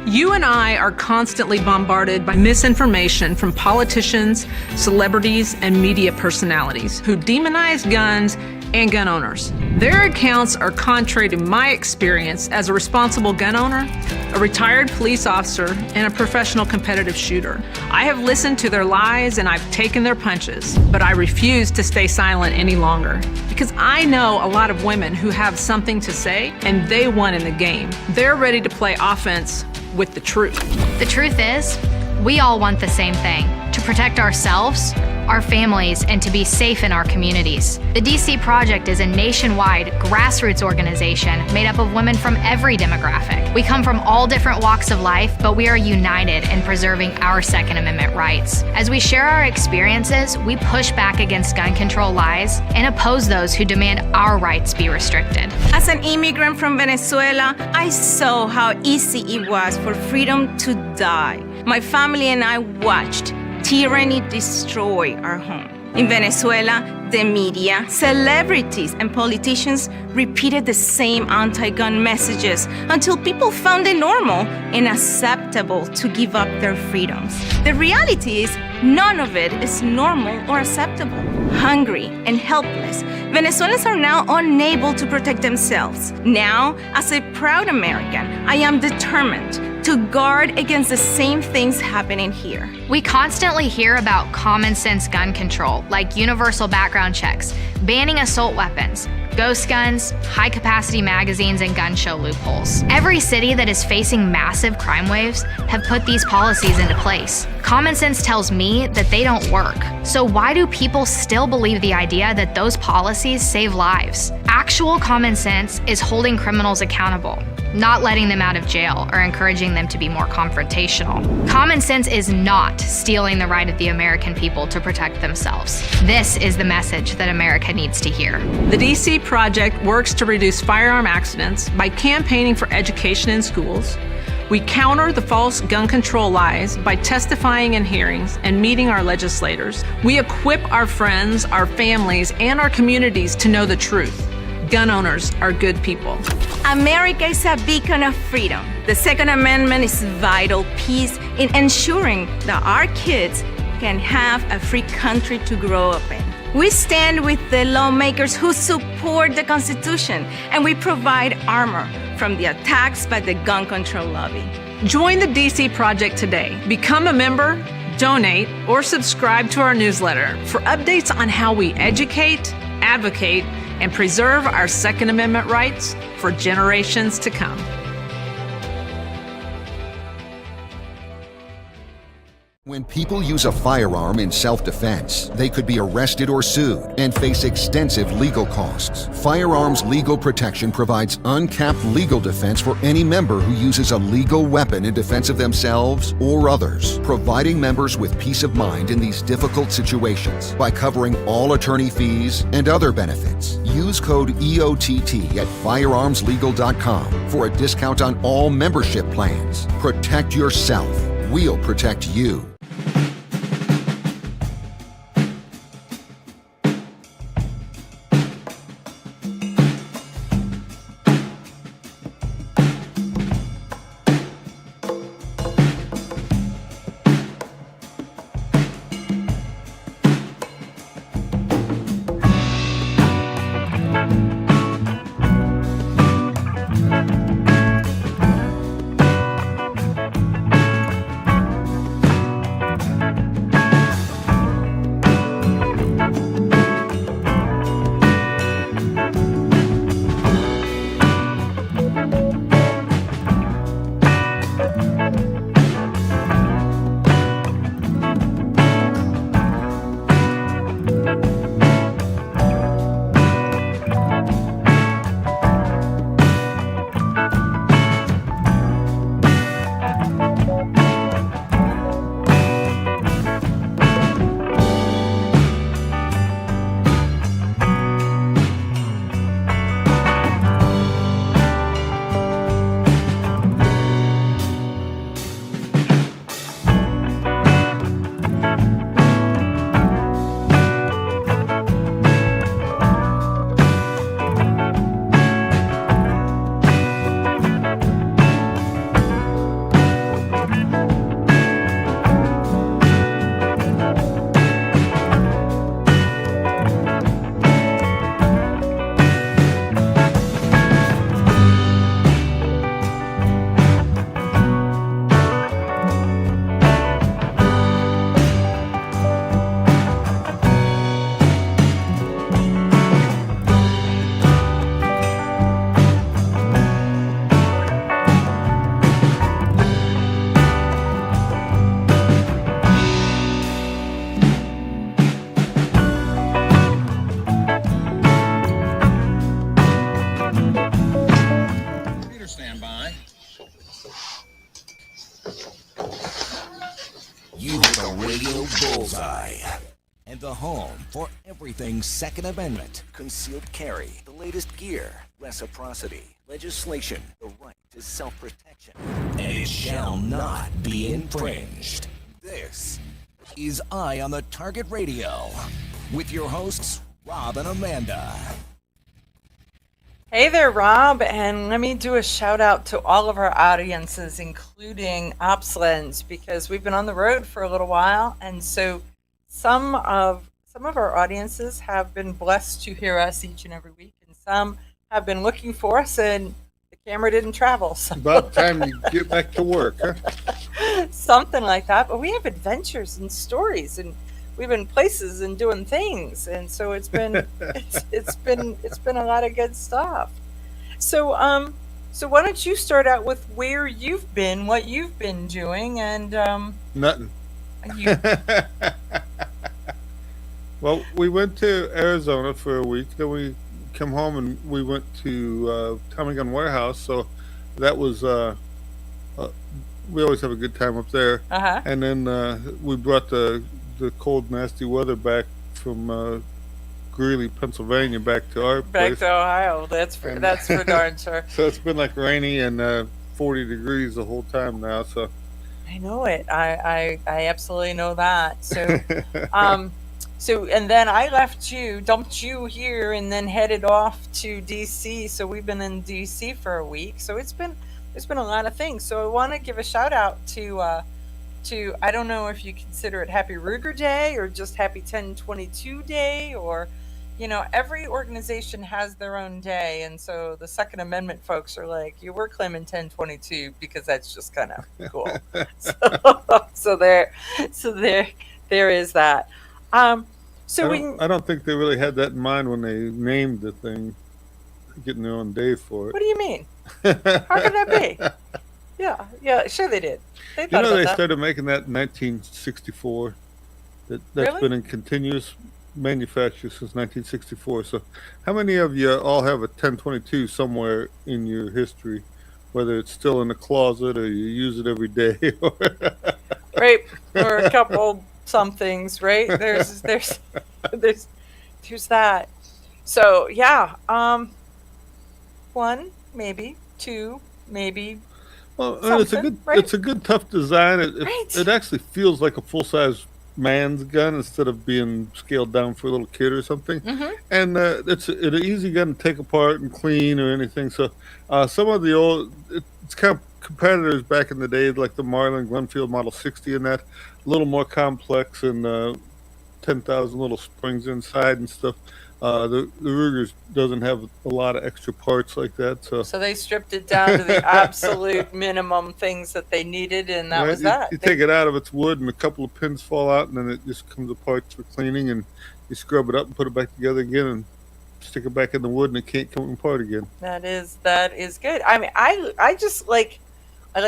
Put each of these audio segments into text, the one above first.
You and I are constantly bombarded by misinformation from politicians, celebrities, and media personalities who demonize guns and gun owners. Their accounts are contrary to my experience as a responsible gun owner, a retired police officer, and a professional competitive shooter. I have listened to their lies and I've taken their punches, but I refuse to stay silent any longer because I know a lot of women who have something to say and they won in the game. They're ready to play offense with the truth. The truth is, we all want the same thing: to protect ourselves, our families, and to be safe in our communities. The DC Project is a nationwide grassroots organization made up of women from every demographic. We come from all different walks of life, but we are united in preserving our Second Amendment rights. As we share our experiences, we push back against gun control lies and oppose those who demand our rights be restricted. As an immigrant from Venezuela, I saw how easy it was for freedom to die. My family and I watched tyranny destroy our home. In Venezuela, the media, celebrities, and politicians repeated the same anti-gun messages until people found it normal and acceptable to give up their freedoms. The reality is, none of it is normal or acceptable. Hungry and helpless, Venezuelans are now unable to protect themselves. Now, as a proud American, I am determined to guard against the same things happening here. We constantly hear about common sense gun control, like universal background checks, banning assault weapons, ghost guns, high-capacity magazines, and gun show loopholes. Every city that is facing massive crime waves have put these policies into place. Common sense tells me that they don't work. So why do people still believe the idea that those policies save lives? Actual common sense is holding criminals accountable, not letting them out of jail or encouraging them to be more confrontational. Common sense is not stealing the right of the American people to protect themselves. This is the message that America needs to hear. The DC Project works to reduce firearm accidents by campaigning for education in schools. We counter the false gun control lies by testifying in hearings and meeting our legislators. We equip our friends, our families, and our communities to know the truth. Gun owners are good people. America is a beacon of freedom. The Second Amendment is vital piece in ensuring that our kids can have a free country to grow up in. We stand with the lawmakers who support the Constitution, and we provide armor from the attacks by the gun control lobby. Join the DC Project today. Become a member, donate, or subscribe to our newsletter for updates on how we educate, advocate, and preserve our Second Amendment rights for generations to come. When people use a firearm in self-defense, they could be arrested or sued and face extensive legal costs. Firearms Legal Protection provides uncapped legal defense for any member who uses a legal weapon in defense of themselves or others, providing members with peace of mind in these difficult situations by covering all attorney fees and other benefits. Use code EOTT at firearmslegal.com for a discount on all membership plans. Protect yourself. We'll protect you. Radio Bullseye. And the home for everything Second Amendment, concealed carry, the latest gear, reciprocity, legislation, the right to self-protection. And it shall not be infringed. This is Eye on the Target Radio with your hosts, Rob and Amanda. Hey there, Rob, and let me do a shout out to all of our audiences, including OpsLens, because we've been on the road for a little while, and so some of our audiences have been blessed to hear us each and every week, and some have been looking for us, and the camera didn't travel. So About time you get back to work, huh? something like that. But we have adventures and stories, and we've been places and doing things, and so it's been it's been a lot of good stuff. So so why don't you start out with where you've been, what you've been doing, and Nothing. you, Well, we went to Arizona for a week. Then we come home and we went to Tommy Gun Warehouse. So that was we always have a good time up there. uh-huh. And then we brought the cold, nasty weather back from Greeley, Pennsylvania, back to our Back place. to Ohio. That's And- for darn sure. So it's been like rainy and 40 degrees the whole time now. So I know it. I absolutely know that. So so and then I left you, dumped you here, and then headed off to DC. So we've been in DC for a week. So there's been a lot of things. So I want to give a shout out to I don't know if you consider it Happy Ruger Day or just Happy 1022 Day, or every organization has their own day, and so the Second Amendment folks are like, you were claiming 1022 because that's just kind of cool. So there is that. So I don't think they really had that in mind when they named the thing, getting their own day for it. what do you mean? How could that be? Yeah, sure they did. They thought about They that. started making that in 1964. That's Really? been in continuous manufacture since 1964. So, how many of you all have a 1022 somewhere in your history, whether it's still in the closet or you use it every day? Right, or a couple somethings, right? There's that. So yeah, one maybe, two maybe. Well, I mean, Something, right? it's a good tough design. Right. It actually feels like a full size man's gun instead of being scaled down for a little kid or something. Mhm. And it's an easy gun to take apart and clean or anything. So some of the it's kind of competitors back in the day, like the Marlin Glenfield Model 60 and that, a little more complex and 10,000 little springs inside and stuff. The Ruger's doesn't have a lot of extra parts like that. So they stripped it down to the absolute minimum things that they needed, and that Right, was that. You take it out of its wood and a couple of pins fall out and then it just comes apart for cleaning, and you scrub it up and put it back together again and stick it back in the wood and it can't come apart again. That is good. I mean, I just like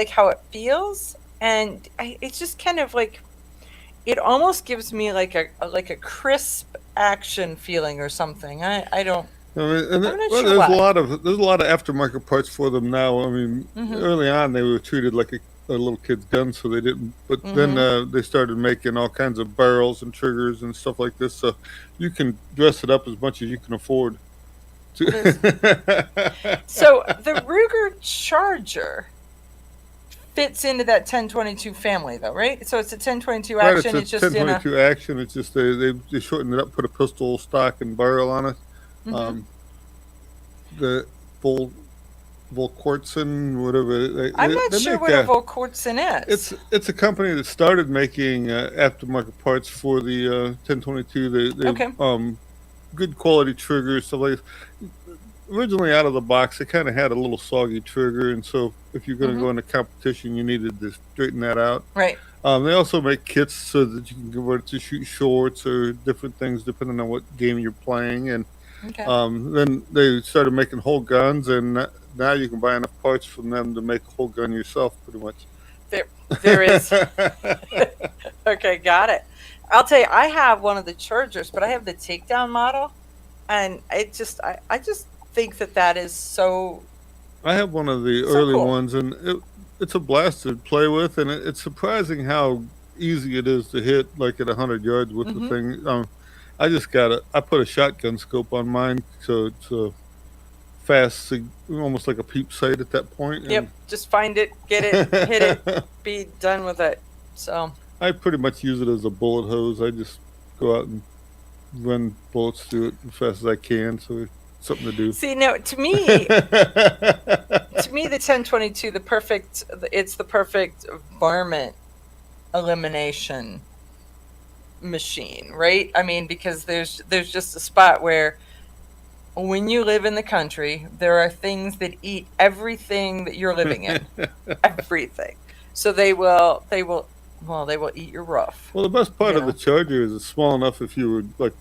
how it feels, and it's just kind of like, it almost gives me like a crisp action feeling or something. I don't. I mean, and I'm not well, sure there's why. a lot of aftermarket parts for them now. I mean, Mhm. early on they were treated like a little kid's gun, so they didn't. But then they started making all kinds of barrels and triggers and stuff like this, so you can dress it up as much as you can afford. So the Ruger Charger fits into that 1022 family, though, right? So it's a 1022 Right, action. it's a 1022 action. It's just they shortened it up, put a pistol stock and barrel on it. Mhm. The Volquartsen, whatever. I'm not they sure make, what a Volquartsen is. It's a company that started making aftermarket parts for the 1022. They Okay. Good quality triggers, stuff like. Originally out of the box, they kind of had a little soggy trigger, and so if you're going to Mhm. go into competition, you needed to straighten that out. Right. They also make kits so that you can convert it to shoot shorts or different things depending on what game you're playing. And Okay. then they started making whole guns, and now you can buy enough parts from them to make a whole gun yourself, pretty much. There is. Okay, got it. I'll tell you, I have one of the Chargers, but I have the takedown model, and I just think that is so. I have one of the So early cool. ones, and it's a blast to play with, and it's surprising how easy it is to hit like at 100 yards with the Mm-hmm. thing. I put a shotgun scope on mine, so it's a almost like a peep sight at that point. Yep. Just find it, get it, hit it, be done with it. So I pretty much use it as a bullet hose. I just go out and run bullets through it as fast as I can, so it's something to do. see, no, to me, the 1022, it's the perfect varmint elimination machine, right? I mean, because there's just a spot where when you live in the country, there are things that eat everything that you're living in. Everything. So they will eat your roof. Well, the best part You of the know. Charger is it's small enough if you were like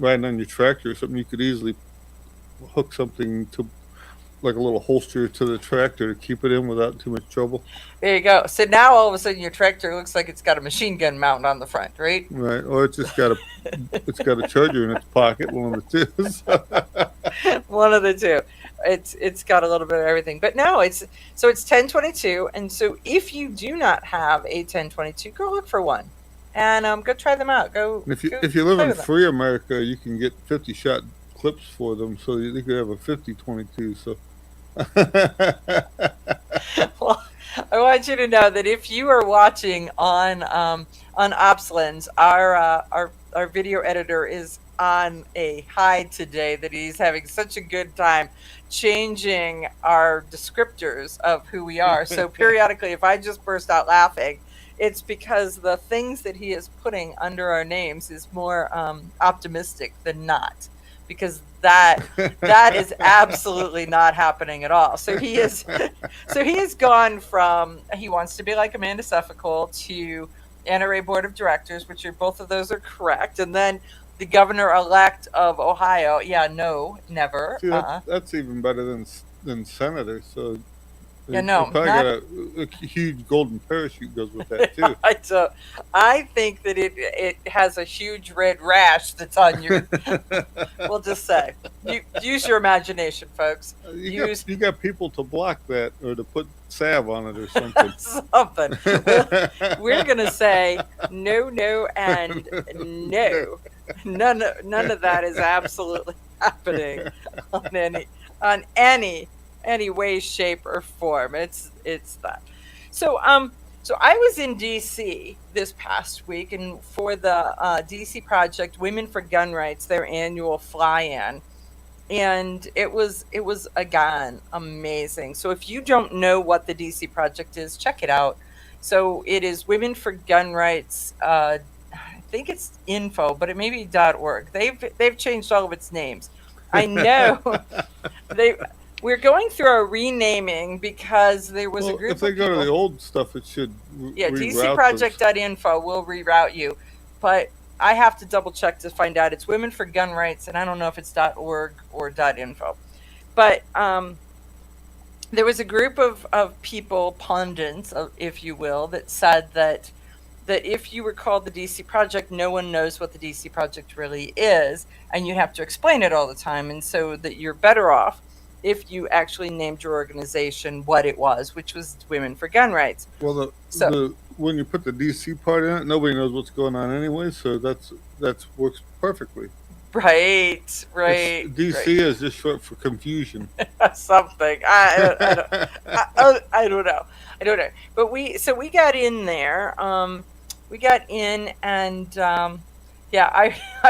riding on your tractor or something, you could easily hook something to like a little holster to the tractor to keep it in without too much trouble. There you go. So now all of a sudden your tractor looks like it's got a machine gun mount on the front, right? Right. Or it's just got a charger in its pocket, one of the two. So, One of the two. It's got a little bit of everything. But no, it's 1022, and so if you do not have a 1022, go look for one. And go try them out. Go if you go if you live play in with them. free America, you can get 50 shot clips for them, so you could have a 50-22. So Well, I want you to know that if you are watching on OpsLens, our video editor is on a high today. That he's having such a good time changing our descriptors of who we are. So periodically, if I just burst out laughing, it's because the things that he is putting under our names is more optimistic than not. Because that is absolutely not happening at all. So he has gone from he wants to be like Amanda Sefcool to NRA Board of Directors, which are both of those are correct, and then the governor-elect of Ohio. Yeah, no, never. see, that's even better than senator. So Yeah, no, you probably not- got a huge golden parachute goes with that too. I think that it has a huge red rash that's on your. We'll just say, use your imagination, folks. You got people to block that or to put salve on it or something. Something. We're gonna say no, no, and no. None of that is absolutely happening on any way, shape, or form. It's that. So so I was in DC this past week, and for the DC Project Women for Gun Rights, their annual fly-in, and it was again amazing. So if you don't know what the DC Project is, check it out. So it is Women for Gun Rights. I think it's info, but it may be .org. They've changed all of its names. I know we're going through a renaming because there was a group if they of go people. to the old stuff, it should DCproject.info will reroute you, but I have to double check to find out. It's Women for Gun Rights, and I don't know if it's .org or .info. But there was a group of people, pundits, if you will, that said that if you were called the DC Project, no one knows what the DC Project really is, and you have to explain it all the time, and so that you're better off if you actually named your organization what it was, which was Women for Gun Rights. Well, when you put the DC part in it, nobody knows what's going on anyway, so that's works perfectly. Right. DC is just short for confusion. Something. I don't know. But we got in there. We got in, and I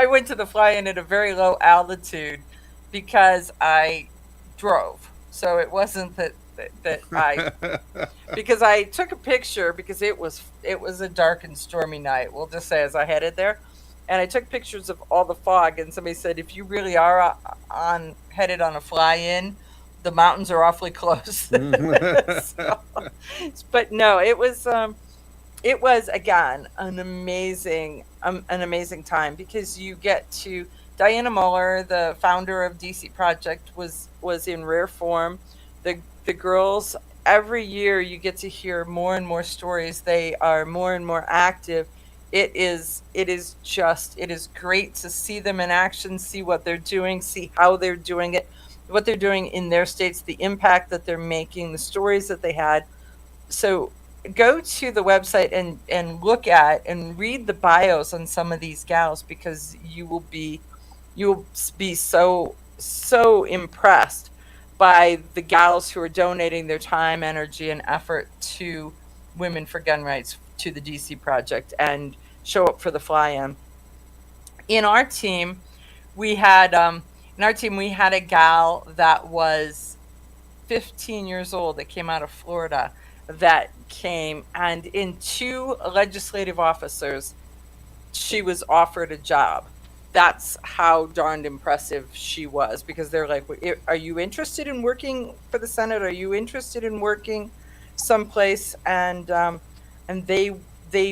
went to the fly-in at a very low altitude because I drove. So it wasn't that I because I took a picture because it was a dark and stormy night. We'll just say as I headed there. And I took pictures of all the fog, and somebody said, if you really are headed on a fly-in, the mountains are awfully close. But no, it was again an amazing time because you get to Diana Muller, the founder of DC Project, was in rare form. The girls, every year you get to hear more and more stories. They are more and more active. It is great to see them in action, see what they're doing, see how they're doing it, what they're doing in their states, the impact that they're making, the stories that they had. So go to the website and look at and read the bios on some of these gals, because you will be so impressed by the gals who are donating their time, energy, and effort to Women for Gun Rights, to the DC Project, and show up for the fly-in. In our team, we had a gal that was 15 years old that came out of Florida, that came, and in 2 legislative officers, she was offered a job. That's how darned impressive she was, because they're like, are you interested in working for the Senate? Are you interested in working someplace? And they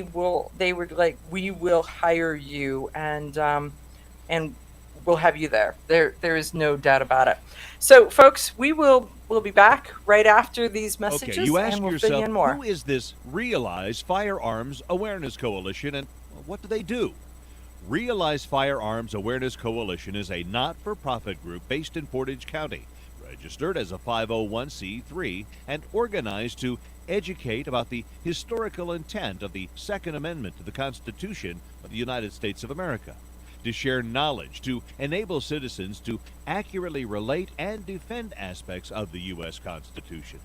were like, we will hire you, and we'll have you there. There is no doubt about it. So, folks, we'll be back right after these messages, okay, you ask and we'll fill you yourself, in more. who is this Realize Firearms Awareness Coalition, and what do they do? Realize Firearms Awareness Coalition is a not-for-profit group based in Portage County, registered as a 501c3, and organized to educate about the historical intent of the Second Amendment to the Constitution of the United States of America, to share knowledge, to enable citizens to accurately relate and defend aspects of the U.S. Constitution,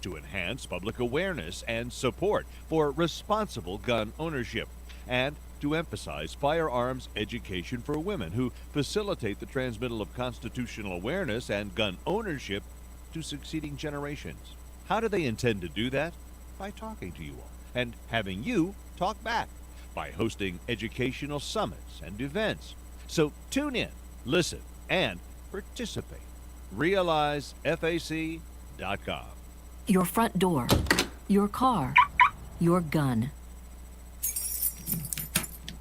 to enhance public awareness and support for responsible gun ownership, and to emphasize firearms education for women who facilitate the transmittal of constitutional awareness and gun ownership to succeeding generations. How do they intend to do that? By talking to you all and having you talk back, by hosting educational summits and events. So tune in, listen, and participate. RealizeFAC.com. Your front door, your car, your gun.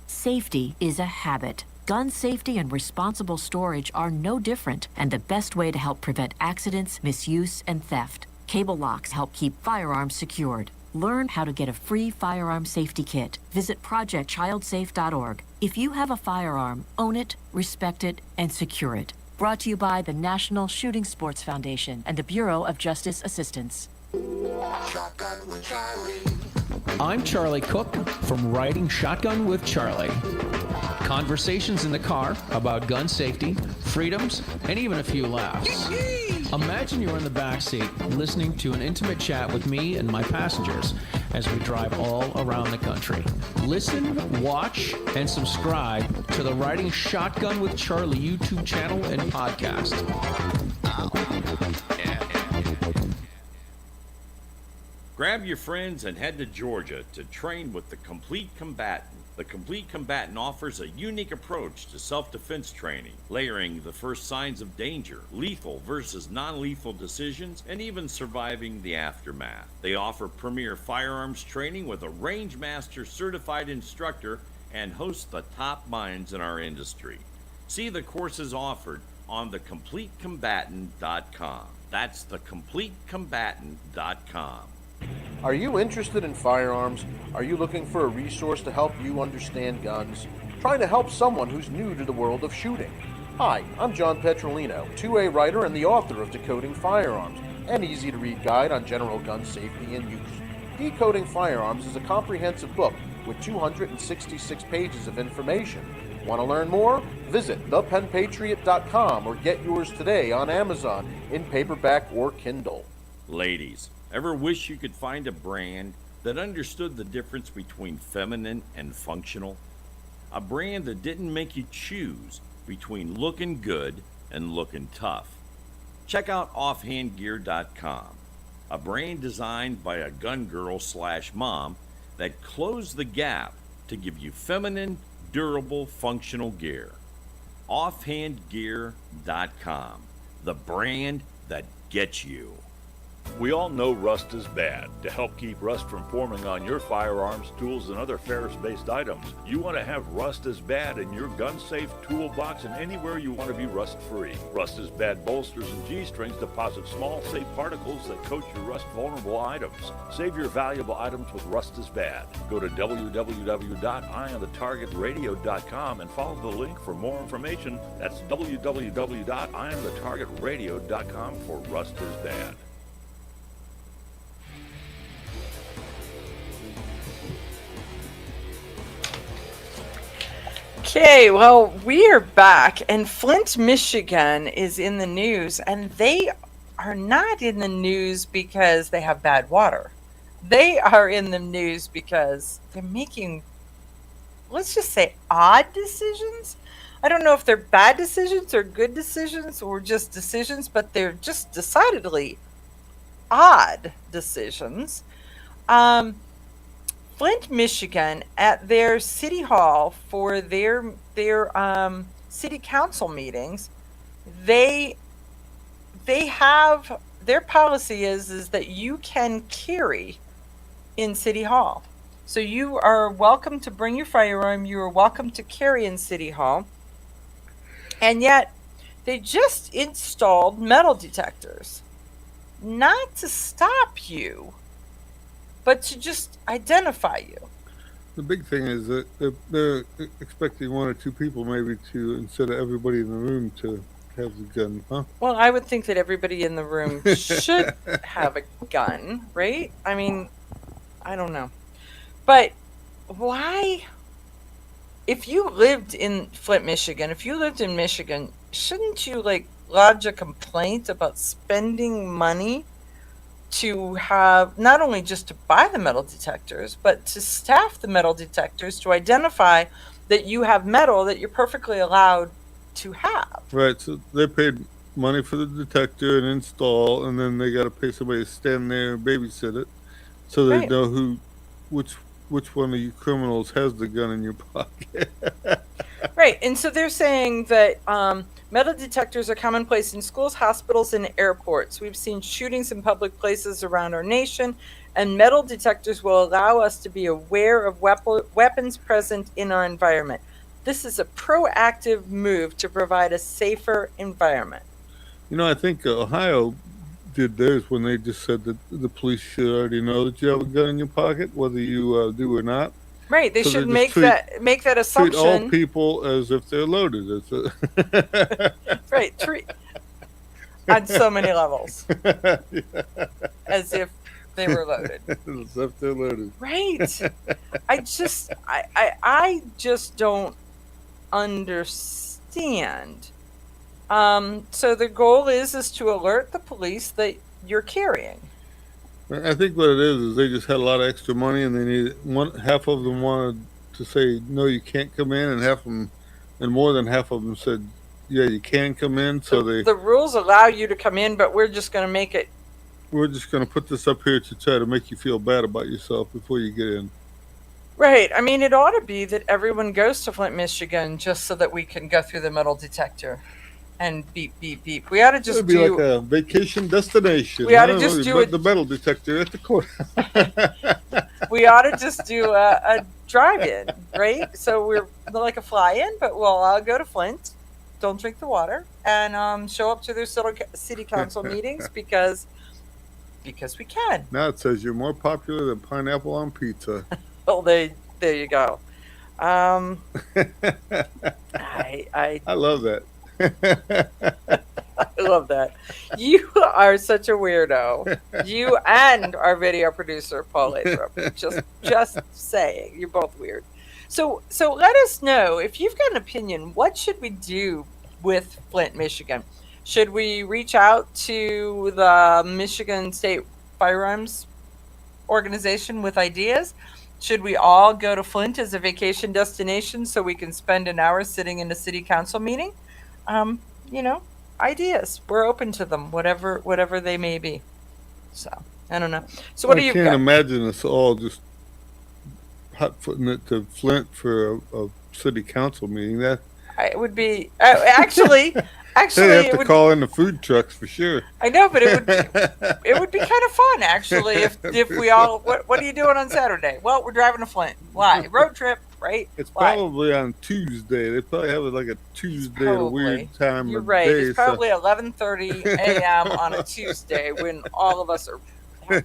Safety is a habit. Gun safety and responsible storage are no different, and the best way to help prevent accidents, misuse, and theft. Cable locks help keep firearms secured. Learn how to get a free firearm safety kit. Visit projectchildsafe.org. If you have a firearm, own it, respect it, and secure it. Brought to you by the National Shooting Sports Foundation and the Bureau of Justice Assistance. I'm Charlie Cook from Riding Shotgun with Charlie. Conversations in the car about gun safety, freedoms, and even a few laughs. Imagine you're in the back seat listening to an intimate chat with me and my passengers as we drive all around the country. Listen, watch, and subscribe to the Riding Shotgun with Charlie YouTube channel and podcast. Grab your friends and head to Georgia to train with the Complete Combatant. The Complete Combatant offers a unique approach to self-defense training, layering the first signs of danger, lethal versus non-lethal decisions, and even surviving the aftermath. They offer premier firearms training with a range master certified instructor and host the top minds in our industry. See the courses offered on thecompletecombatant.com. That's thecompletecombatant.com. Are you interested in firearms? Are you looking for a resource to help you understand guns? Trying to help someone who's new to the world of shooting? Hi, I'm John Petrolino, 2A writer and the author of Decoding Firearms, an easy-to-read guide on general gun safety and use. Decoding Firearms is a comprehensive book with 266 pages of information. Want to learn more? Visit thepenpatriot.com or get yours today on Amazon in paperback or Kindle. Ladies, ever wish you could find a brand that understood the difference between feminine and functional? A brand that didn't make you choose between looking good and looking tough? Check out offhandgear.com, a brand designed by a gun girl / mom that closed the gap to give you feminine, durable, functional gear. Offhandgear.com, the brand that gets you. We all know rust is bad. To help keep rust from forming on your firearms, tools, and other ferrous-based items, you want to have Rust is Bad in your gun-safe toolbox and anywhere you want to be rust-free. Rust is Bad bolsters and G-strings deposit small, safe particles that coat your rust-vulnerable items. Save your valuable items with Rust is Bad. Go to www.eyeonthetargetradio.com and follow the link for more information. That's www.eyeonthetargetradio.com for Rust is Bad. Okay, well, we are back, and Flint, Michigan is in the news, and they are not in the news because they have bad water. They are in the news because they're making, let's just say, odd decisions. I don't know if they're bad decisions or good decisions or just decisions, but they're just decidedly odd decisions. Um, Flint, Michigan, at their city hall for their city council meetings, they they have their policy is that you can carry in city hall. So you are welcome to bring your firearm. You are welcome to carry in city hall. And yet, they just installed metal detectors, not to stop you, but to just identify you. The big thing is that they're expecting one or two people maybe to, instead of everybody in the room, to have the gun, huh? Well, I would think that everybody in the room should have a gun, right? I mean, I don't know. But why? If you lived in Flint, Michigan, if you lived in Michigan, shouldn't you like lodge a complaint about spending money to have not only just to buy the metal detectors, but to staff the metal detectors to identify that you have metal that you're perfectly allowed to have? Right, so they paid money for the detector and install, and then they got to pay somebody to stand there and babysit it, so they Right. know which one of you criminals has the gun in your pocket. Right. And so they're saying that metal detectors are commonplace in schools, hospitals, and airports. We've seen shootings in public places around our nation, and metal detectors will allow us to be aware of weapons present in our environment. This is a proactive move to provide a safer environment. You know, I think Ohio did theirs when they just said that the police should already know that you have a gun in your pocket, whether you do or not. Right. They So should just make that treat all assumption. people as if they're loaded. Right. On so many levels, Yeah. as if they were loaded. As if they're loaded. Right. I just don't understand. So the goal is to alert the police that you're carrying. I think what it is they just had a lot of extra money, and they needed half of them wanted to say no, you can't come in, and more than half of them said, yeah, you can come in. So The rules allow you to come in, but we're just going to make it. we're just going to put this up here to try to make you feel bad about yourself before you get in. Right. I mean, it ought to be that everyone goes to Flint, Michigan, just so that we can go through the metal detector and beep, beep, beep. We ought to just It'd be like a vacation destination. We ought to just do the metal detector at the court. We ought to just do a drive-in, right? So we're like a fly-in, but we'll all go to Flint, don't drink the water, and show up to their city council meetings because we can. Now it says you're more popular than pineapple on pizza. Well, there you go. I love that. I love that. You are such a weirdo. You and our video producer, Paul Lathrop. Just saying. You're both weird. So let us know, if you've got an opinion, what should we do with Flint, Michigan? Should we reach out to the Michigan State Firearms Organization with ideas? Should we all go to Flint as a vacation destination so we can spend an hour sitting in a city council meeting? Ideas. We're open to them, whatever they may be. So I don't know. So what do you? I can't imagine us all just hot-footing it to Flint for a city council meeting. That it would be actually. They have to call in the food trucks for sure. I know, but it would be kind of fun actually if we all. What are you doing on Saturday? Well, we're driving to Flint. Why? Road trip, right? It's probably on Tuesday. They probably have it like a Tuesday at a weird time. You're of right. Day, It's probably 11:30 a.m. on a Tuesday when all of us they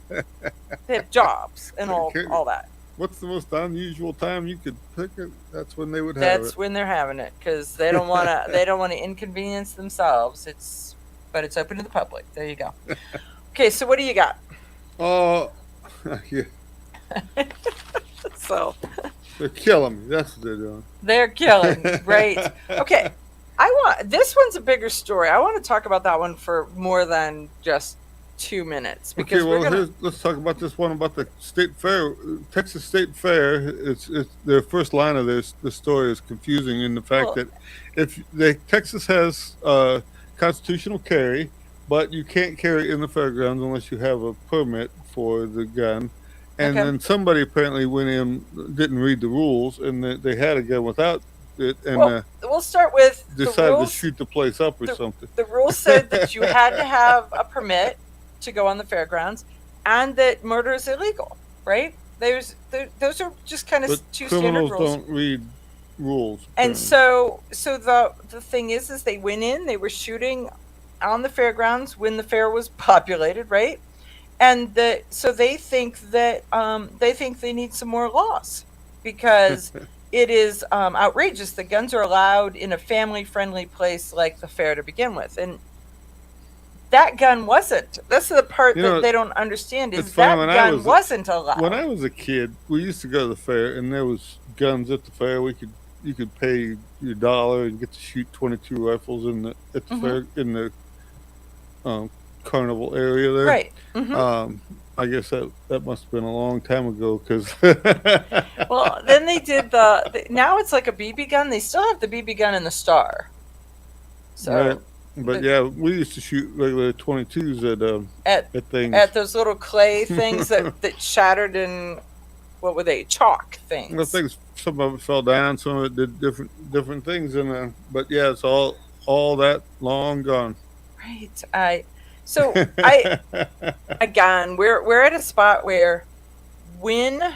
have jobs and all that. What's the most unusual time you could pick it? That's when they would have it. That's when they're having it because they don't want to. They don't want to inconvenience themselves. But it's open to the public. There you go. Okay, so what do you got? Oh, yeah. So, They're killing me. That's what they're doing. They're killing, right? Okay, this one's a bigger story. I want to talk about that one for more than just 2 minutes because let's talk about this one about the state fair, Texas State Fair. It's their first line of the story is confusing in the fact that Texas has constitutional carry, but you can't carry in the fairgrounds unless you have a permit for the gun. And then somebody apparently went in, didn't read the rules, and they had a gun without it, and we'll start with decided to shoot the place up or something. The rules said that you had to have a permit to go on the fairgrounds, and that murder is illegal, right? Those are just kind of two standard rules. Criminals don't read rules. And so the thing is they went in, they were shooting on the fairgrounds when the fair was populated, right? And so they think that they need some more laws because it is outrageous that guns are allowed in a family-friendly place like the fair to begin with, and that gun wasn't. That's the part that they don't understand is that gun wasn't allowed. When I was a kid, we used to go to the fair, and there was guns at the fair. You could pay your $1 and get to shoot 22 rifles at the fair in the carnival area there. Right. I guess that must have been a long time ago because. Well, then they did now it's like a BB gun. They still have the BB gun and the star. So. Right. But yeah, we used to shoot regular 22s at things. At those little clay things that shattered in, what were they? Chalk things. I think some of it fell down, some of it did different things, but yeah, it's all that long gone. Right. Again, we're at a spot where when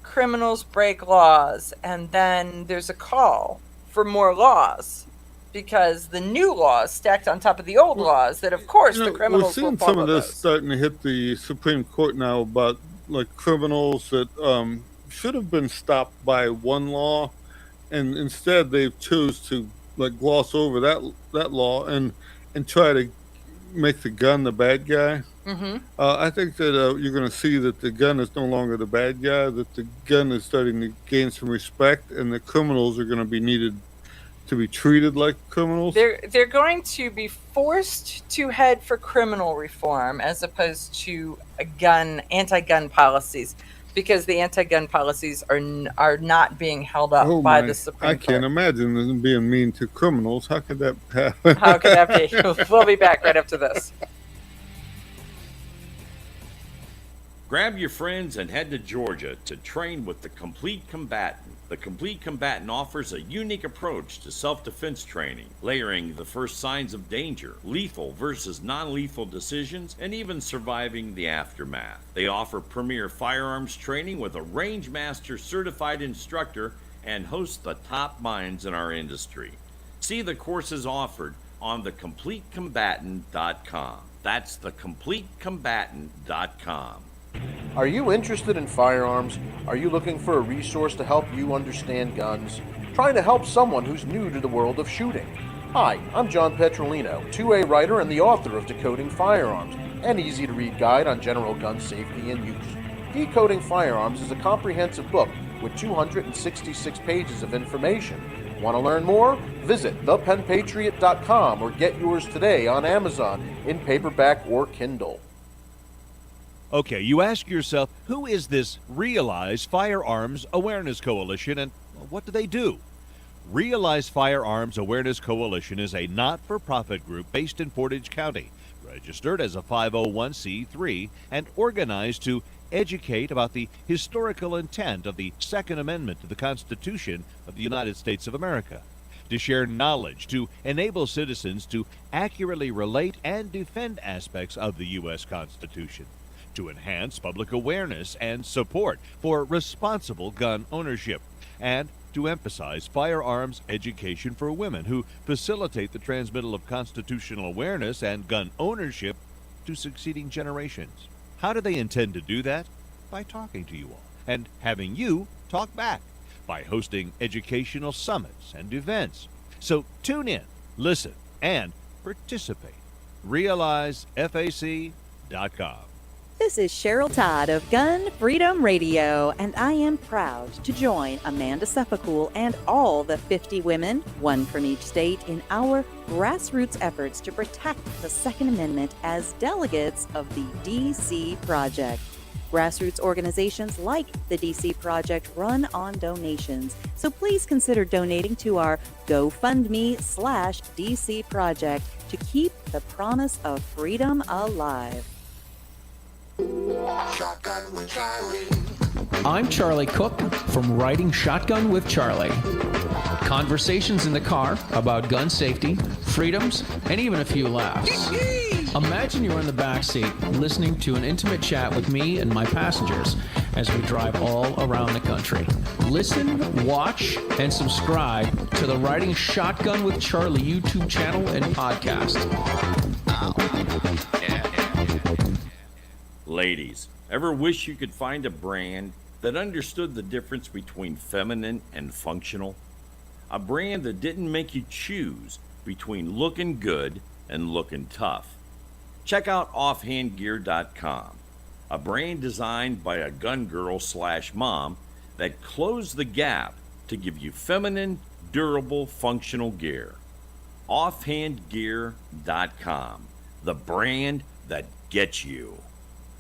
criminals break laws, and then there's a call for more laws. Because the new laws stacked on top of the old laws that, of course, the criminals will follow. We're seeing some of this starting to hit the Supreme Court now about like criminals that should have been stopped by one law, and instead they've chose to like gloss over that law and try to make the gun the bad guy. I think that you're going to see that the gun is no longer the bad guy, that the gun is starting to gain some respect, and the criminals are going to be needed to be treated like criminals. They're going to be forced to head for criminal reform as opposed to anti-gun policies, because the anti-gun policies are not being held up by the Supreme Court. I can't imagine them being mean to criminals. How could that happen? How could that be? We'll be back right after this. Grab your friends and head to Georgia to train with the Complete Combatant. The Complete Combatant offers a unique approach to self-defense training, layering the first signs of danger, lethal versus non-lethal decisions, and even surviving the aftermath. They offer premier firearms training with a range master certified instructor and host the top minds in our industry. See the courses offered on thecompletecombatant.com. That's thecompletecombatant.com. Are you interested in firearms? Are you looking for a resource to help you understand guns? Trying to help someone who's new to the world of shooting? Hi, I'm John Petrolino, 2A writer and the author of Decoding Firearms, an easy-to-read guide on general gun safety and use. Decoding Firearms is a comprehensive book with 266 pages of information. Want to learn more? Visit thepenpatriot.com or get yours today on Amazon in paperback or Kindle. Okay, you ask yourself, who is this Realize Firearms Awareness Coalition, and what do they do? Realize Firearms Awareness Coalition is a not-for-profit group based in Portage County, registered as a 501c3, and organized to educate about the historical intent of the Second Amendment to the Constitution of the United States of America, to share knowledge, to enable citizens to accurately relate and defend aspects of the U.S. Constitution, to enhance public awareness and support for responsible gun ownership, and to emphasize firearms education for women who facilitate the transmittal of constitutional awareness and gun ownership to succeeding generations. How do they intend to do that? By talking to you all and having you talk back, by hosting educational summits and events. So tune in, listen, and participate. RealizeFAC.com. This is Cheryl Todd of Gun Freedom Radio, and I am proud to join Amanda Suffolcool and all the 50 women, one from each state, in our grassroots efforts to protect the Second Amendment as delegates of the DC Project. Grassroots organizations like the DC Project run on donations, so please consider donating to our GoFundMe/DC Project to keep the promise of freedom alive. I'm Charlie Cook from Riding Shotgun with Charlie. Conversations in the car about gun safety, freedoms, and even a few laughs. Imagine you're in the back seat listening to an intimate chat with me and my passengers as we drive all around the country. Listen, watch, and subscribe to the Riding Shotgun with Charlie YouTube channel and podcast. Ladies, ever wish you could find a brand that understood the difference between feminine and functional? A brand that didn't make you choose between looking good and looking tough. Check out offhandgear.com, a brand designed by a gun girl / mom that closed the gap to give you feminine, durable, functional gear. Offhandgear.com, the brand that gets you.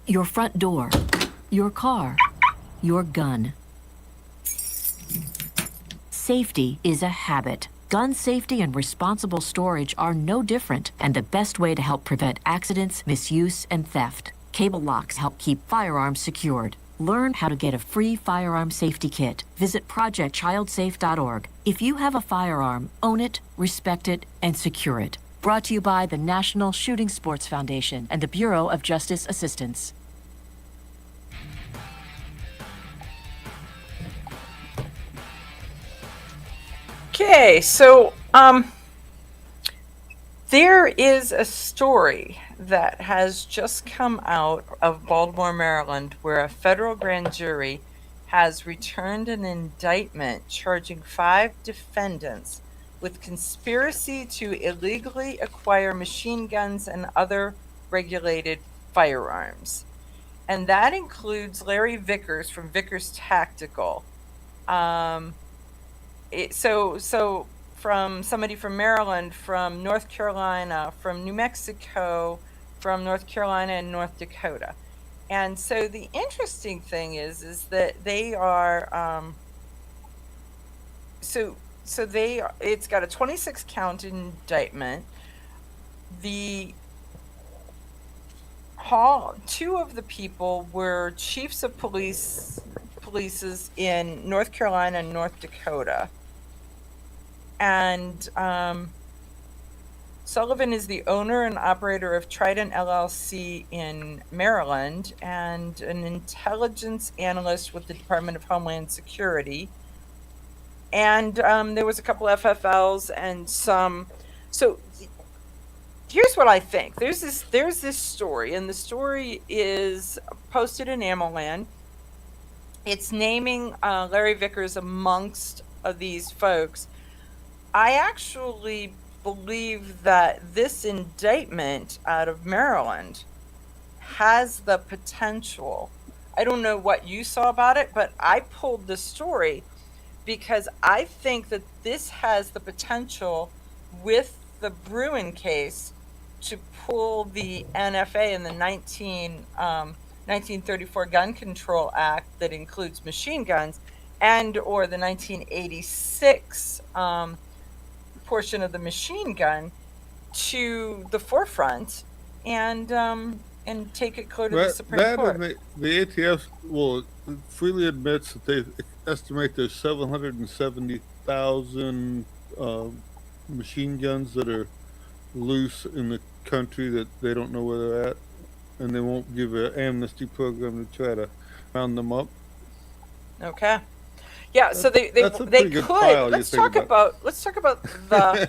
Your front door, your car, your gun. Safety is a habit. Gun safety and responsible storage are no different, and the best way to help prevent accidents, misuse, and theft. Cable locks help keep firearms secured. Learn how to get a free firearm safety kit. Visit projectchildsafe.org. If you have a firearm, own it, respect it, and secure it. Brought to you by the National Shooting Sports Foundation and the Bureau of Justice Assistance. Okay, so there is a story that has just come out of Baltimore, Maryland, where a federal grand jury has returned an indictment charging 5 defendants with conspiracy to illegally acquire machine guns and other regulated firearms. And that includes Larry Vickers from Vickers Tactical. So from somebody from Maryland, from North Carolina, from New Mexico, from North Carolina and North Dakota. And so the interesting thing is that they are, it's got a 26 count indictment. Two of the people were chiefs of polices in North Carolina and North Dakota. And Sullivan is the owner and operator of Trident LLC in Maryland and an intelligence analyst with the Department of Homeland Security. And there was a couple FFLs and some. So here's what I think. There's this story, and the story is posted in AmmoLand. It's naming Larry Vickers amongst these folks. I actually believe that this indictment out of Maryland has the potential. I don't know what you saw about it, but I pulled the story because I think that this has the potential with the Bruin case to pull the NFA and the 1934 Gun Control Act that includes machine guns and or the 1986 portion of the machine gun to the forefront and take it clear to the Supreme Court. And the ATF freely admits that they estimate there's 770,000 machine guns that are loose in the country that they don't know where they're at, and they won't give an amnesty program to try to round them up. Okay. Yeah, so they could. Let's talk about the.